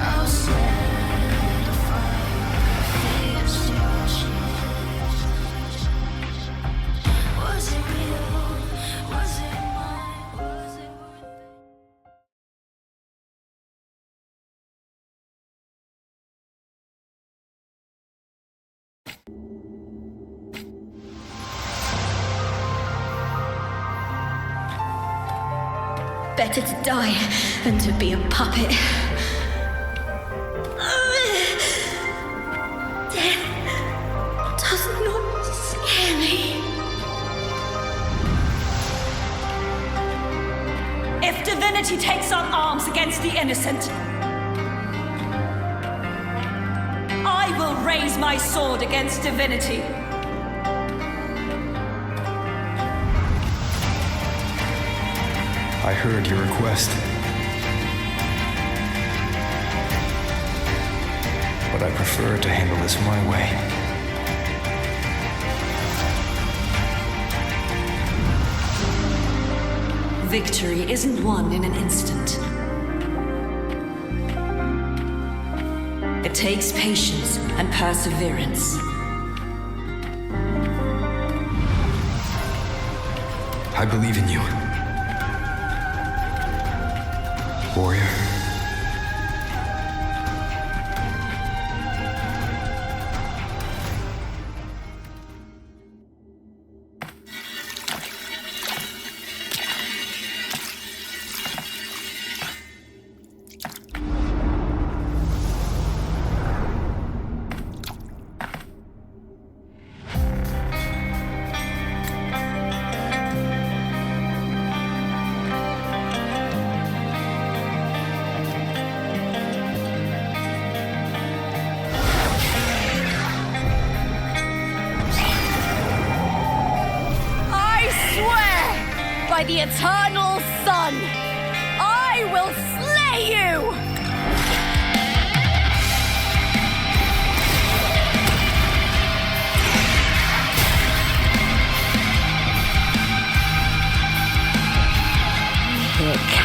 A: I'll set a fire, fierce your cheek. Was it real? Was it mine? Was it worth it?
C: Better to die than to be a puppet. Death does not scare me. If
G: divinity takes up arms against the innocent, I will raise my sword against divinity.
B: I heard your request. But I prefer to handle this my way.
G: Victory isn't won in an instant. It takes patience and perseverance.
B: I believe in you, warrior.
A: By the eternal sun, I will slay you!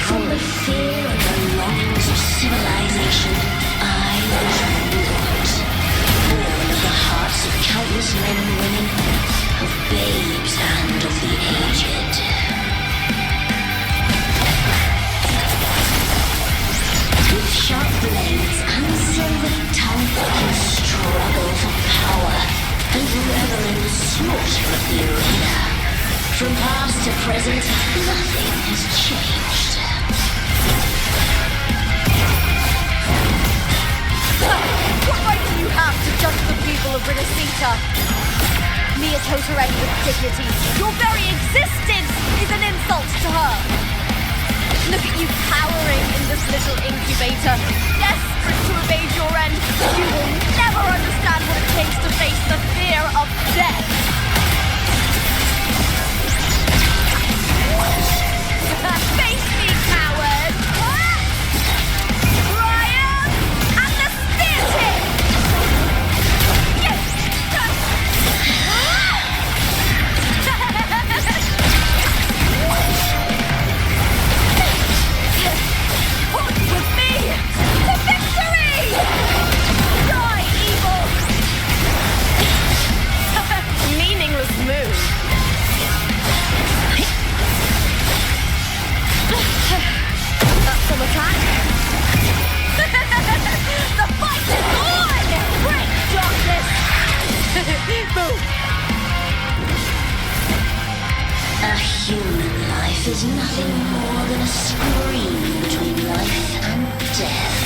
C: From the fear and the longings of civilization, I was moved. Born of the hearts of countless men and women, of babes and of the aged. With sharp blades and silver tongue, you struggle for power and revel in the slaughter of the arena. From past to present, nothing has changed.
A: What right do you have to judge the people of Ridicita? Mia Totarek with dignity. Your very existence is an insult to her. Look at you cowering in this little incubator, desperate to evade your end. You will never understand what it takes to face the fear of death. Face me, coward! Ryan and the spear tip! With me to victory! Die, evil! Meaningless move. That's some attack. The fight is on! Break darkness! Boom!
C: A human life is nothing more than a scream between life and death.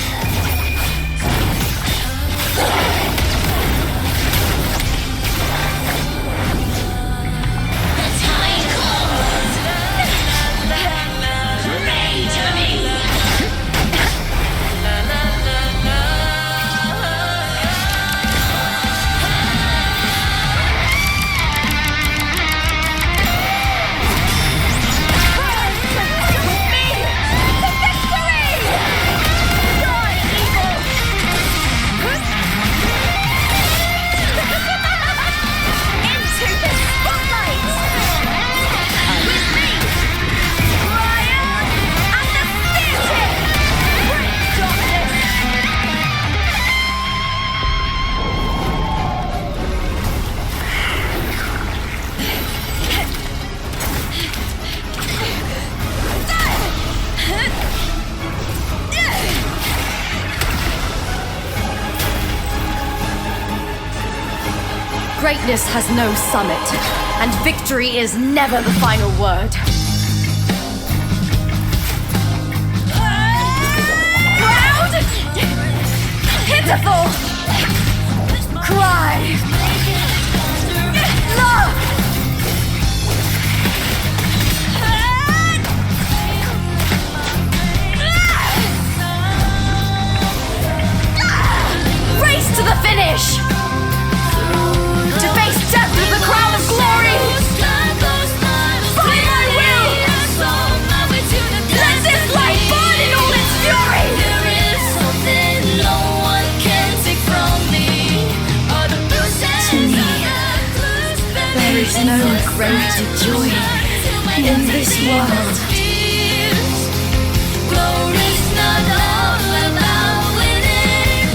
C: The tide calls! Pray to me!
A: Greatness has no summit, and victory is never the final word. Proud! Pitiful! Cry! Love! There is no greater joy in this world.
C: Glory's not all about winning,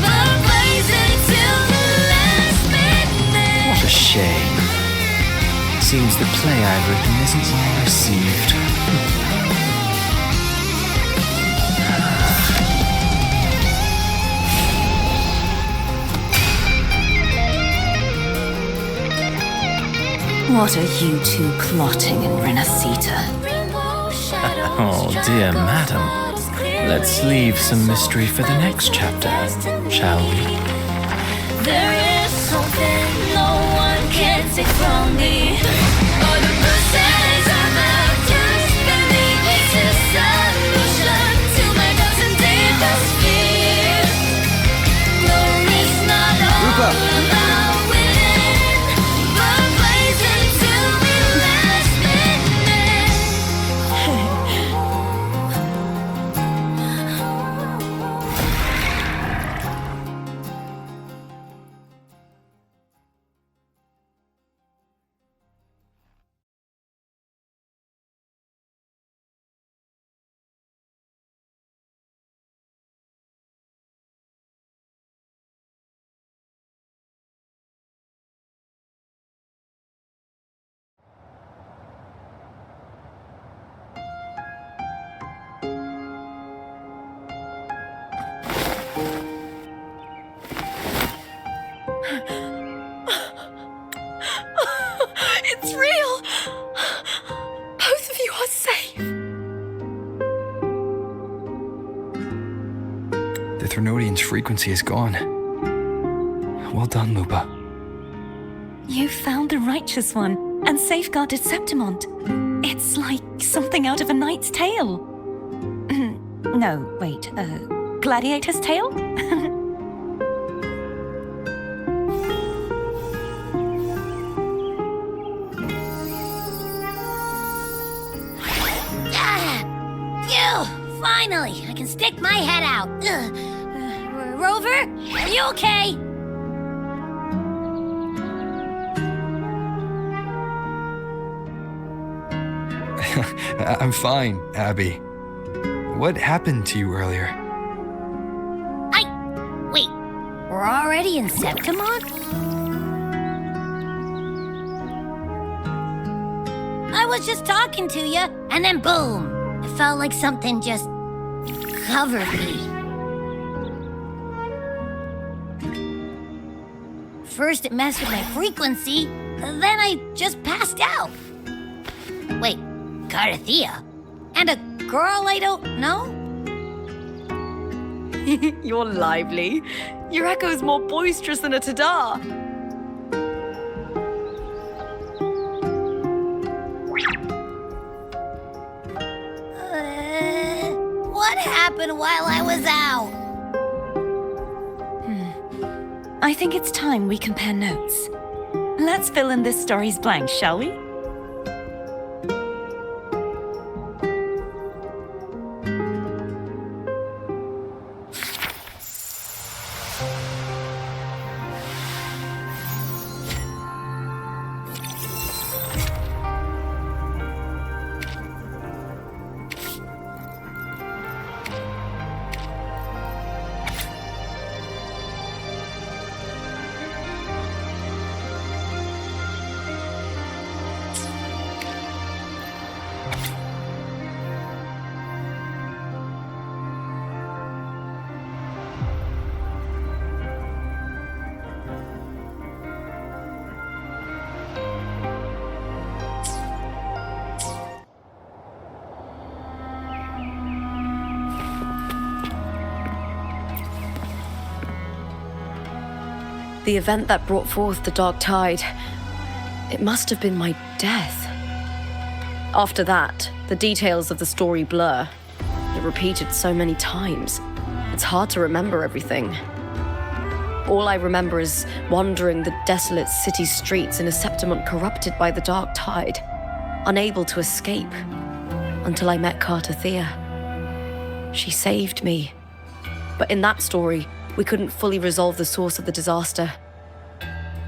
C: but blazing till the last minute.
E: What a shame. Seems the play I've written isn't well received.
D: What are you two plotting in Renacita?
E: Oh, dear madam. Let's leave some mystery for the next chapter, shall we?
C: There is something no one can take from me. All the percentages of the just beneath it's a solution to my dozen deepest fears. Glory's not all about winning, but blazing till the last minute.
A: It's real! Both of you are safe.
B: The Threnodian's frequency is gone. Well done, Lupa.
D: You found the righteous one and safeguarded Septimont. It's like something out of a knight's tale. No, wait, gladiator's tale?
C: Finally, I can stick my head out. Rover, are you okay?
B: I'm fine, Abby. What happened to you earlier?
C: Wait, we're already in Septimont? I was just talking to you, and then boom! It felt like something just covered me. First it messed with my frequency, then I just passed out. Wait, Cartethyia? And a girl I don't know?
A: You're lively. Your echo's more boisterous than a tada.
C: What happened while I was out?
D: I think it's time we compare notes. Let's fill in this story's blanks, shall we?
A: The event that brought forth the dark tide, it must have been my death. After that, the details of the story blur. It repeated so many times. It's hard to remember everything. All I remember is wandering the desolate city streets in a Septimont corrupted by the dark tide, unable to escape, until I met Cartethyia. She saved me. But in that story, we couldn't fully resolve the source of the disaster.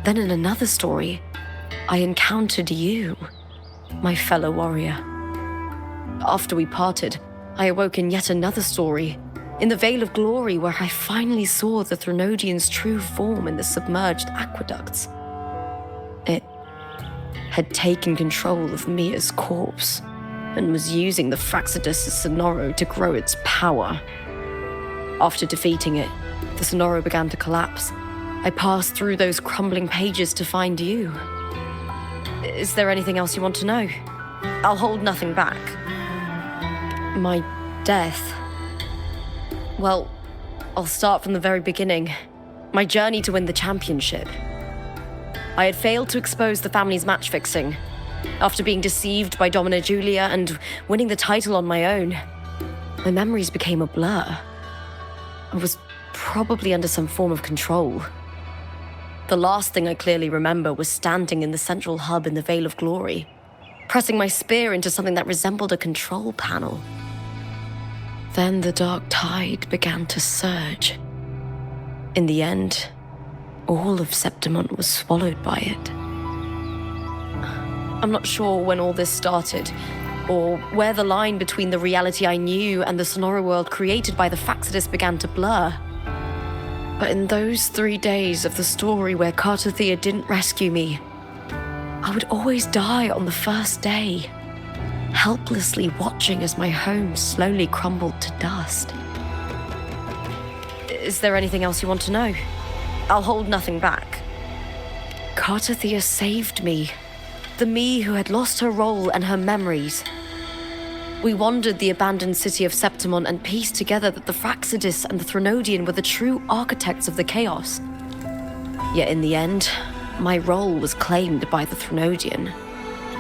A: Then in another story, I encountered you, my fellow warrior. After we parted, I awoke in yet another story, in the Vale of Glory, where I finally saw the Threnodians' true form in the submerged aqueducts. It had taken control of Mia's corpse and was using the Fraxidus' Sonoro to grow its power. After defeating it, the Sonoro began to collapse. I passed through those crumbling pages to find you. Is there anything else you want to know? I'll hold nothing back. My death. Well, I'll start from the very beginning. My journey to win the championship. I had failed to expose the family's match fixing. After being deceived by Domina Julia and winning the title on my own, my memories became a blur. I was probably under some form of control. The last thing I clearly remember was standing in the central hub in the Vale of Glory, pressing my spear into something that resembled a control panel. Then the dark tide began to surge. In the end, all of Septimont was swallowed by it. I'm not sure when all this started, or where the line between the reality I knew and the Sonoro world created by the Fraxidus began to blur. But in those 3 days of the story where Cartethyia didn't rescue me, I would always die on the first day, helplessly watching as my home slowly crumbled to dust. Is there anything else you want to know? I'll hold nothing back. Cartethyia saved me, the me who had lost her role and her memories. We wandered the abandoned city of Septimont and pieced together that the Fraxidus and the Threnodian were the true architects of the chaos. Yet in the end, my role was claimed by the Threnodian.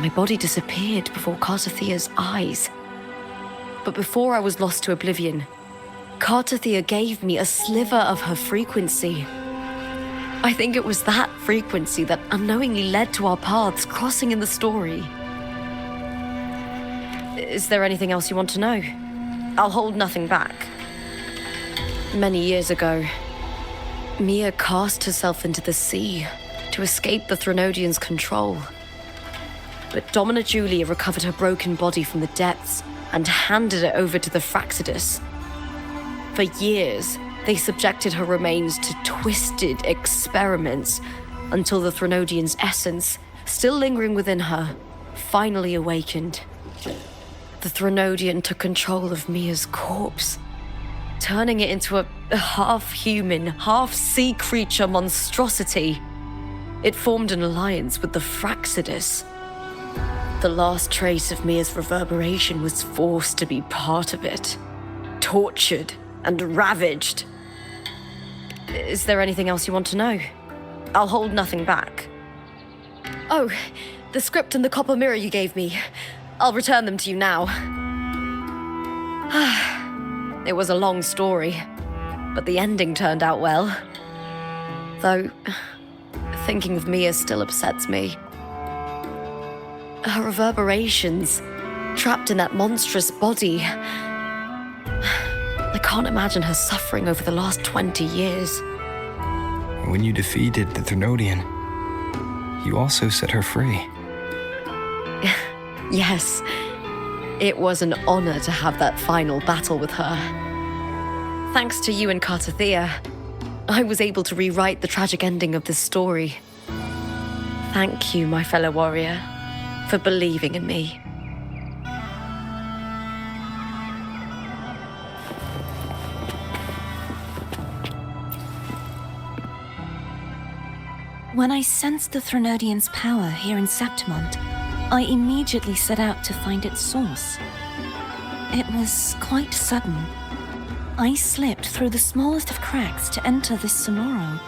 A: My body disappeared before Cartethyia's eyes. But before I was lost to oblivion, Cartethyia gave me a sliver of her frequency. I think it was that frequency that unknowingly led to our paths crossing in the story. Is there anything else you want to know? I'll hold nothing back. Many years ago, Mia cast herself into the sea to escape the Threnodians' control. But Domina Julia recovered her broken body from the depths and handed it over to the Fraxidus. For years, they subjected her remains to twisted experiments until the Threnodian's essence, still lingering within her, finally awakened. The Threnodian took control of Mia's corpse, turning it into a half-human, half-sea creature monstrosity. It formed an alliance with the Fraxidus. The last trace of Mia's reverberation was forced to be part of it, tortured and ravaged. Is there anything else you want to know? I'll hold nothing back. Oh, the script and the copper mirror you gave me. I'll return them to you now. It was a long story, but the ending turned out well. Though, thinking of Mia still upsets me. Her reverberations, trapped in that monstrous body. I can't imagine her suffering over the last 20 years.
B: When you defeated the Threnodian, you also set her free.
A: Yes, it was an honor to have that final battle with her. Thanks to you and Cartethyia, I was able to rewrite the tragic ending of this story. Thank you, my fellow warrior, for believing in me.
D: When I sensed the Threnodian's power here in Septimont, I immediately set out to find its source. It was quite sudden. I slipped through the smallest of cracks to enter this Sonoro,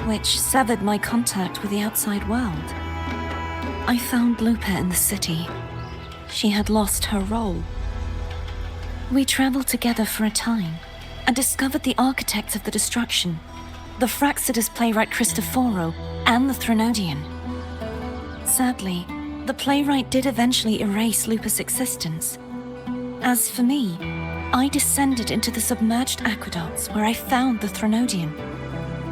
D: which severed my contact with the outside world. I found Lupa in the city. She had lost her role. We traveled together for a time and discovered the architects of the destruction, the Fraxidus playwright Cristoforo and the Threnodian. Sadly, the playwright did eventually erase Lupa's existence. As for me, I descended into the submerged aqueducts where I found the Threnodian.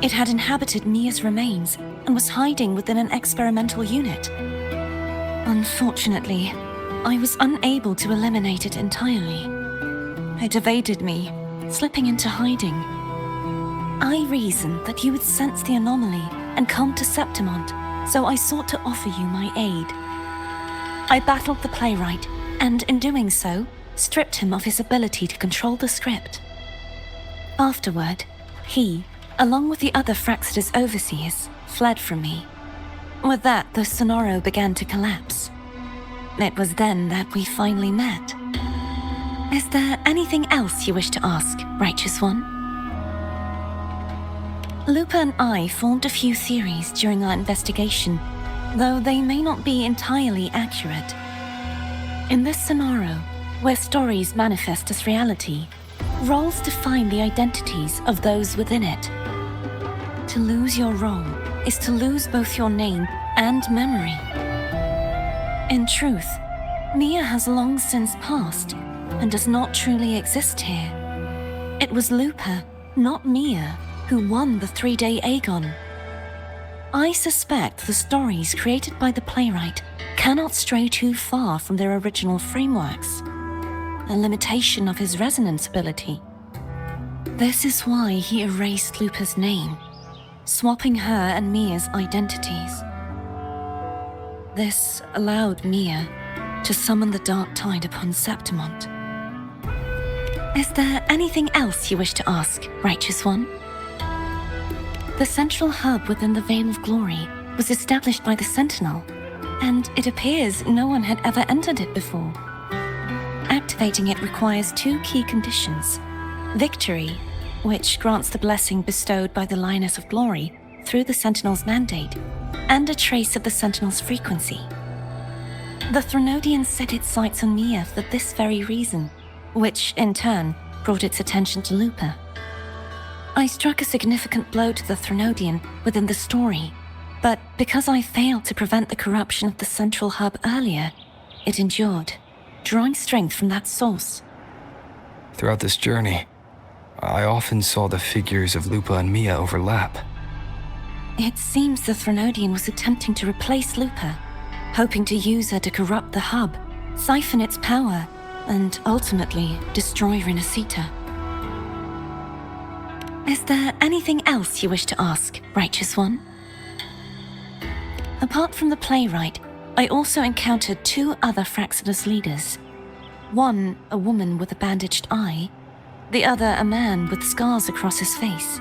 D: It had inhabited Mia's remains and was hiding within an experimental unit. Unfortunately, I was unable to eliminate it entirely. It evaded me, slipping into hiding. I reasoned that you would sense the anomaly and come to Septimont, so I sought to offer you my aid. I battled the playwright, and in doing so, stripped him of his ability to control the script. Afterward, he, along with the other Fraxida's overseers, fled from me. With that, the Sonoro began to collapse. It was then that we finally met. Is there anything else you wish to ask, Righteous One? Lupa and I formed a few theories during our investigation, though they may not be entirely accurate. In this Sonoro, where stories manifest as reality, roles define the identities of those within it. To lose your role is to lose both your name and memory. In truth, Mia has long since passed and does not truly exist here. It was Lupa, not Mia, who won the 3-day Aegon. I suspect the stories created by the playwright cannot stray too far from their original frameworks, a limitation of his resonance ability. This is why he erased Lupa's name, swapping her and Mia's identities. This allowed Mia to summon the Dark Tide upon Septimont. Is there anything else you wish to ask, Righteous One? The central hub within the Vale of Glory was established by the Sentinel, and it appears no one had ever entered it before. Activating it requires 2 key conditions: victory, which grants the blessing bestowed by the Lioness of Glory through the Sentinel's mandate, and a trace of the Sentinel's frequency. The Threnodians set its sights on Mia for this very reason, which, in turn, brought its attention to Lupa. I struck a significant blow to the Threnodian within the story, but because I failed to prevent the corruption of the central hub earlier, it endured, drawing strength from that source.
B: Throughout this journey, I often saw the figures of Lupa and Mia overlap.
D: It seems the Threnodian was attempting to replace Lupa, hoping to use her to corrupt the hub, siphon its power, and ultimately destroy Renacita. Is there anything else you wish to ask, Righteous One? Apart from the playwright, I also encountered 2 other Fraxida's leaders. One, a woman with a bandaged eye, the other a man with scars across his face.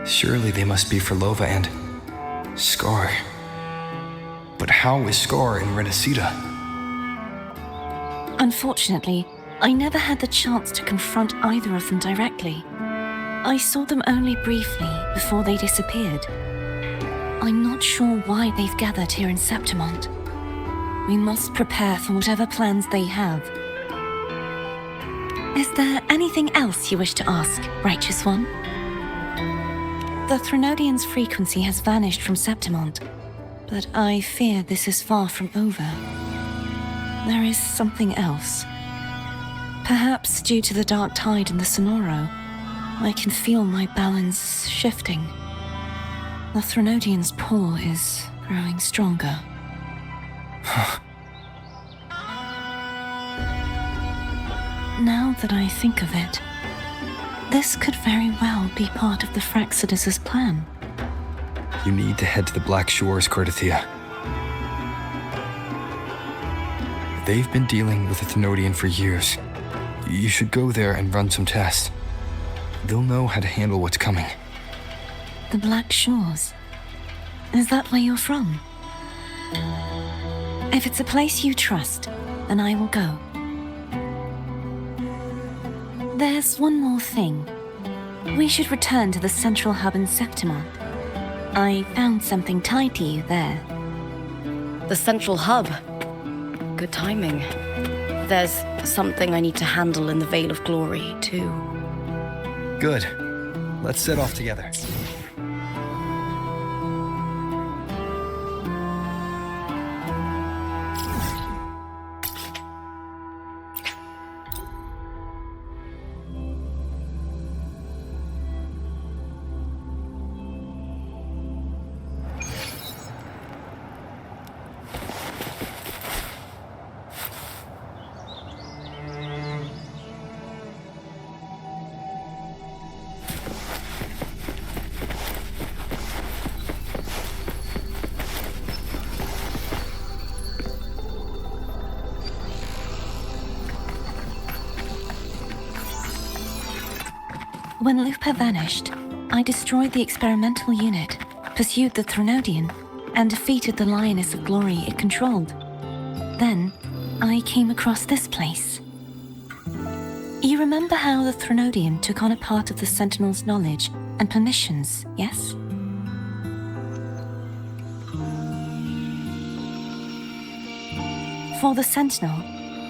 B: Surely they must be for Lova and Scar. But how is Scar in Renacita?
D: Unfortunately, I never had the chance to confront either of them directly. I saw them only briefly before they disappeared. I'm not sure why they've gathered here in Septimont. We must prepare for whatever plans they have. Is there anything else you wish to ask, Righteous One? The Threnodian's frequency has vanished from Septimont, but I fear this is far from over. There is something else. Perhaps due to the Dark Tide in the Sonoro, I can feel my balance shifting. The Threnodian's pull is growing stronger. Now that I think of it, this could very well be part of the Fraxidas' plan.
B: You need to head to the Black Shores, Cartethyia. They've been dealing with the Threnodian for years. You should go there and run some tests. They'll know how to handle what's coming.
D: The Black Shores? Is that where you're from? If it's a place you trust, then I will go. There's one more thing. We should return to the central hub in Septimont. I found something tied to you there.
A: The central hub. Good timing. There's something I need to handle in the Vale of Glory, too.
B: Good. Let's set off together.
D: When Lupa vanished, I destroyed the experimental unit, pursued the Threnodian, and defeated the Lioness of Glory it controlled. Then, I came across this place. You remember how the Threnodian took on a part of the Sentinel's knowledge and permissions, yes? For the Sentinel,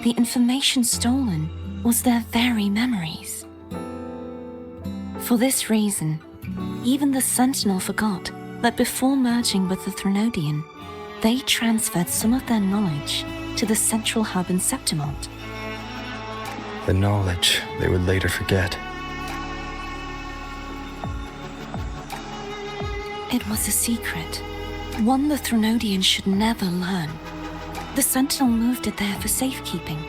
D: the information stolen was their very memories. For this reason, even the Sentinel forgot that before merging with the Threnodian, they transferred some of their knowledge to the central hub in Septimont.
B: The knowledge they would later forget.
D: It was a secret, one the Threnodians should never learn. The Sentinel moved it there for safekeeping.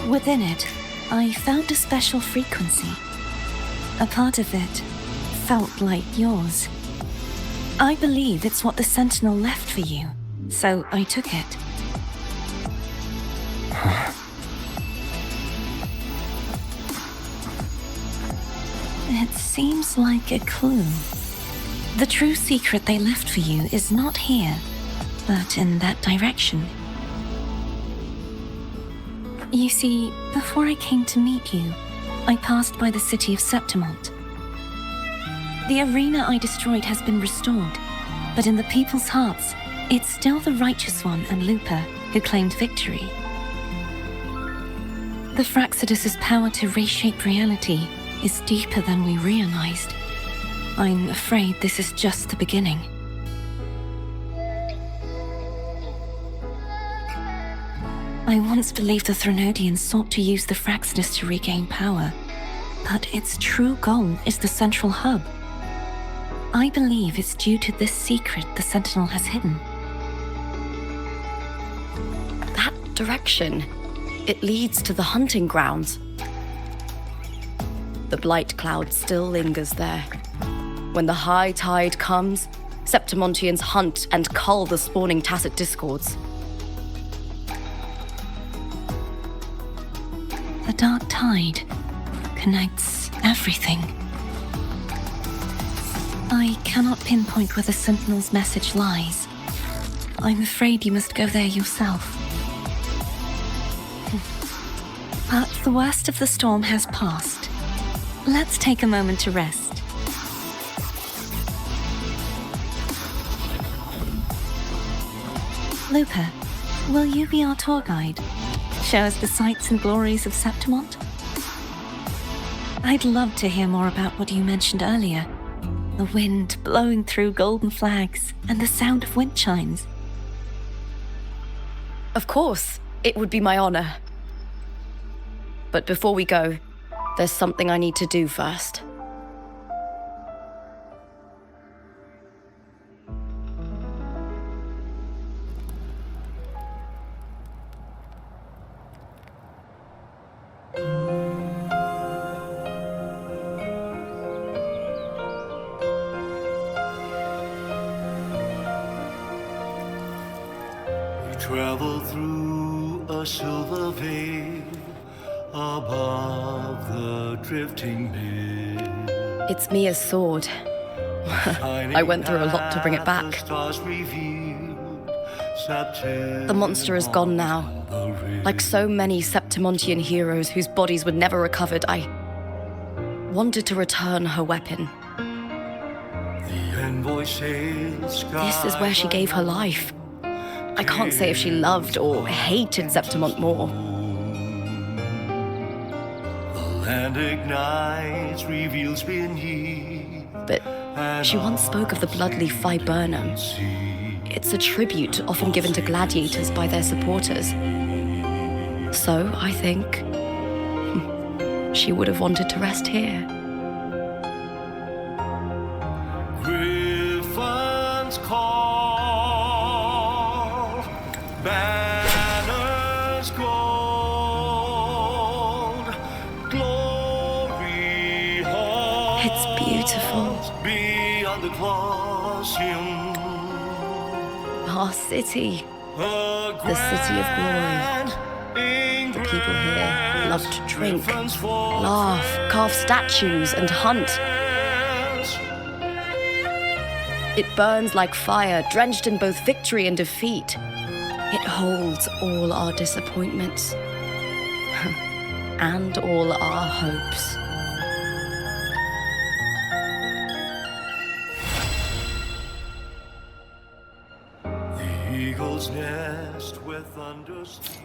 D: Within it, I found a special frequency. A part of it felt like yours. I believe it's what the Sentinel left for you, so I took it. It seems like a clue. The true secret they left for you is not here, but in that direction. You see, before I came to meet you, I passed by the city of Septimont. The arena I destroyed has been restored, but in the people's hearts, it's still the Righteous One and Lupa who claimed victory. The Fraxidus' power to reshape reality is deeper than we realized. I'm afraid this is just the beginning. I once believed the Threnodians sought to use the Fraxidus to regain power, but its true goal is the central hub. I believe it's due to this secret the Sentinel has hidden.
A: That direction, it leads to the hunting grounds. The blight cloud still lingers there. When the high tide comes, Septimontians hunt and cull the spawning tacit discords.
D: The dark tide connects everything. I cannot pinpoint where the Sentinel's message lies. I'm afraid you must go there yourself. But the worst of the storm has passed. Let's take a moment to rest. Lupa, will you be our tour guide? Show us the sights and glories of Septimont? I'd love to hear more about what you mentioned earlier. The wind blowing through golden flags and the sound of wind chimes.
A: Of course, it would be my honor. But before we go, there's something I need to do first.
H: Travel through a silver veil above the drifting bay.
A: It's Mia's sword. I went through a lot to bring it back. The monster is gone now. Like so many Septimontian heroes whose bodies were never recovered, I wanted to return her weapon. This is where she gave her life. I can't say if she loved or hated Septimont more.
H: The land ignites, reveals beneath.
A: But she once spoke of the bloodleaf viburnum. It's a tribute often given to gladiators by their supporters. So, I think, she would have wanted to rest here.
H: Griffins call, banners gold, glory halls.
A: It's beautiful.
H: Beyond the Colosseum.
A: Our city, the city of glory. The people here love to drink, laugh, carve statues, and hunt. It burns like fire, drenched in both victory and defeat. It holds all our disappointments and all our hopes.
H: The eagle's nest with Undersea.